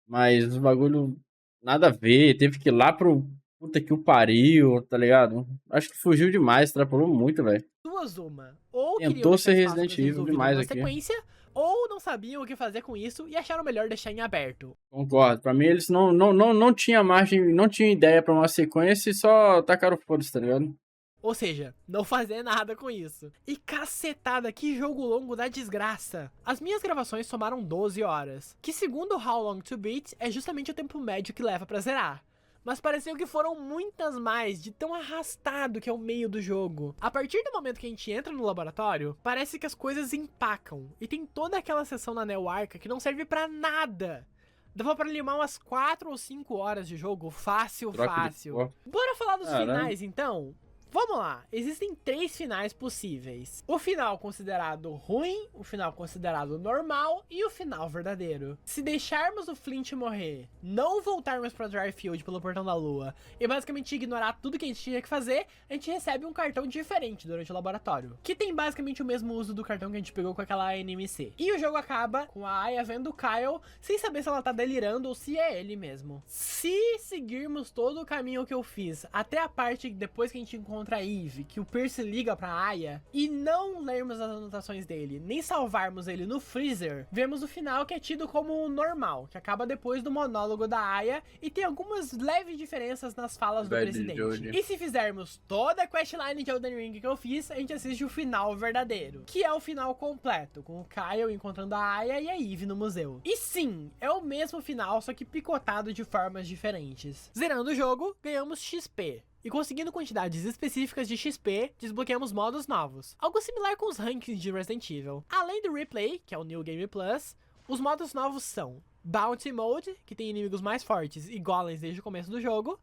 Mas os bagulho nada a ver. Teve que ir lá pro puta que o pariu, tá ligado? Acho que fugiu demais, extrapolou muito, velho. duas, uma. Ou Tentou queriam deixar ser espaço pra Resident ser Evil resolvido demais numa aqui. sequência, ou não sabiam o que fazer com isso e acharam melhor deixar em aberto. Concordo. Pra mim, eles não tinha margem, não tinha ideia pra uma sequência e só tacaram foda-se, tá ligado? Ou seja, não fazer nada com isso. E cacetada, que jogo longo da desgraça. As minhas gravações somaram 12 horas, que segundo How Long to Beat é justamente o tempo médio que leva pra zerar. Mas pareceu que foram muitas mais, de tão arrastado que é o meio do jogo. A partir do momento que a gente entra no laboratório, parece que as coisas empacam. E tem toda aquela sessão na Neo Arca que não serve pra nada. Dava pra limar umas 4 ou 5 horas de jogo, fácil. Bora falar dos finais, então? Vamos lá, existem 3 finais possíveis. O final considerado ruim, o final considerado normal e o final verdadeiro. Se deixarmos o Flint morrer, não voltarmos pra Dryfield pelo Portão da Lua e basicamente ignorar tudo que a gente tinha que fazer, a gente recebe um cartão diferente durante o laboratório, que tem basicamente o mesmo uso do cartão que a gente pegou com aquela NMC. E o jogo acaba com a Aya vendo o Kyle sem saber se ela tá delirando ou se é ele mesmo. Se seguirmos todo o caminho que eu fiz até a parte depois que a gente encontra contra a Eve, que o Percy liga pra Aya, e não lermos as anotações dele, nem salvarmos ele no freezer, vemos o final que é tido como normal, que acaba depois do monólogo da Aya, e tem algumas leves diferenças nas falas do presidente. E se fizermos toda a questline de Elden Ring que eu fiz, a gente assiste o final verdadeiro, que é o final completo, com o Kyle encontrando a Aya e a Eve no museu. E sim, é o mesmo final, só que picotado de formas diferentes. Zerando o jogo, ganhamos XP. E conseguindo quantidades específicas de XP, desbloqueamos modos novos. Algo similar com os rankings de Resident Evil. Além do Replay, que é o New Game Plus, os modos novos são Bounty Mode, que tem inimigos mais fortes e golems desde o começo do jogo,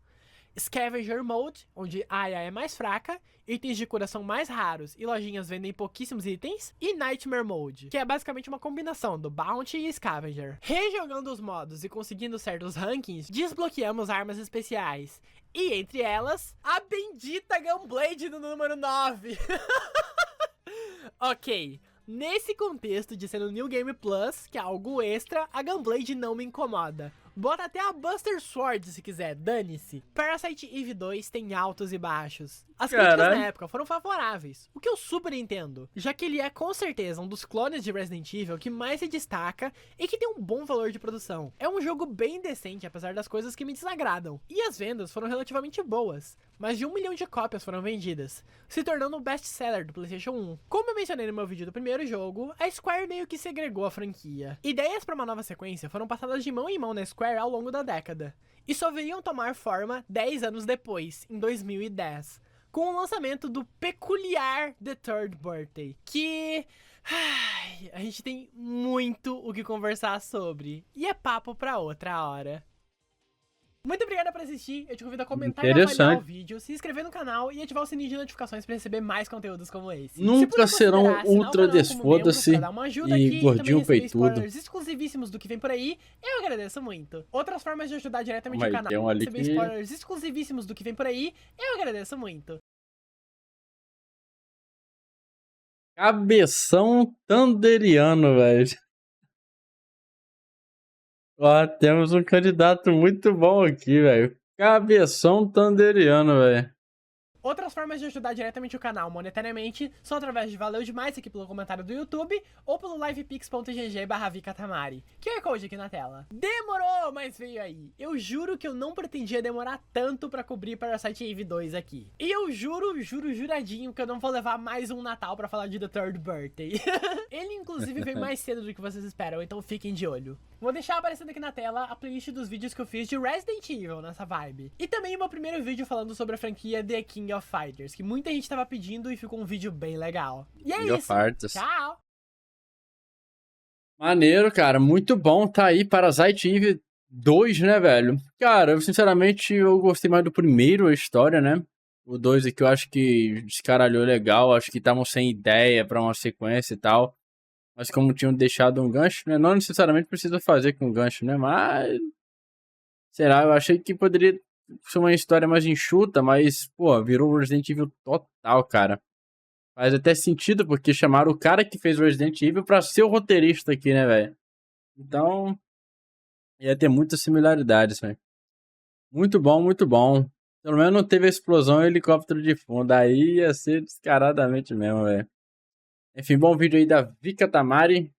Scavenger Mode, onde a Aya é mais fraca, itens de cura são mais raros e lojinhas vendem pouquíssimos itens, e Nightmare Mode, que é basicamente uma combinação do Bounty e Scavenger. Rejogando os modos e conseguindo certos rankings, desbloqueamos armas especiais, e entre elas, a bendita Gunblade no número 9. Ok. Nesse contexto de ser no New Game Plus, que é algo extra, a Gunblade não me incomoda. Bota até a Buster Sword se quiser, dane-se. Parasite Eve 2 tem altos e baixos. As críticas na época foram favoráveis, o que eu super entendo, já que ele é com certeza um dos clones de Resident Evil que mais se destaca e que tem um bom valor de produção. É um jogo bem decente, apesar das coisas que me desagradam. E as vendas foram relativamente boas. Mais de 1 milhão de cópias foram vendidas, se tornando um best-seller do PlayStation 1. Como eu mencionei no meu vídeo do primeiro jogo, a Square meio que segregou a franquia. Ideias para uma nova sequência foram passadas de mão em mão na Square ao longo da década, e só viriam tomar forma 10 anos depois, em 2010, com o lançamento do peculiar The Third Birthday, que... a gente tem muito o que conversar sobre, e é papo pra outra hora. Muito obrigado por assistir, eu te convido a comentar e avaliar o vídeo, se inscrever no canal e ativar o sininho de notificações para receber mais conteúdos como esse. Nunca serão ultra desfoda-se e gordinho peitudo. Exclusivíssimos do que vem por aí, eu agradeço muito. Outras formas de ajudar diretamente o canal, receber spoilers exclusivíssimos do que vem por aí, eu agradeço muito. Cabeção Tanderiano, velho. Ó, temos um candidato muito bom aqui, velho. Cabeção Tanderiano, velho. Outras formas de ajudar diretamente o canal monetariamente são através de Valeu Demais aqui pelo comentário do YouTube ou pelo livepix.gg/vicatamari, QR Code aqui na tela. Demorou, mas veio aí. Eu juro que eu não pretendia demorar tanto pra cobrir Parasite Eve 2 aqui. E eu juradinho que eu não vou levar mais um Natal pra falar de The Third Birthday. Ele inclusive veio mais cedo do que vocês esperam, então fiquem de olho. Vou deixar aparecendo aqui na tela a playlist dos vídeos que eu fiz de Resident Evil nessa vibe. E também o meu primeiro vídeo falando sobre a franquia The King of Fighters, que muita gente tava pedindo e ficou um vídeo bem legal. E é isso. Tchau! Maneiro, cara. Muito bom. Tá aí Parasite Eve 2, né, velho? Cara, eu sinceramente eu gostei mais do primeiro, a história, né? O 2 aqui eu acho que descaralhou legal. Acho que estavam sem ideia pra uma sequência e tal. Mas como tinham deixado um gancho, né? Não necessariamente precisa fazer com gancho, né? Mas... será? Eu achei que poderia ser uma história mais enxuta, mas, pô, virou Resident Evil total, cara. Faz até sentido, porque chamaram o cara que fez Resident Evil pra ser o roteirista aqui, né, velho? Então, ia ter muitas similaridades, velho. Muito bom, muito bom. Pelo menos não teve a explosão e helicóptero de fundo. Aí ia ser descaradamente mesmo, velho. Enfim, bom vídeo aí da Vicatamari.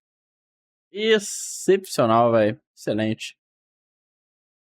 Excepcional, velho. Excelente.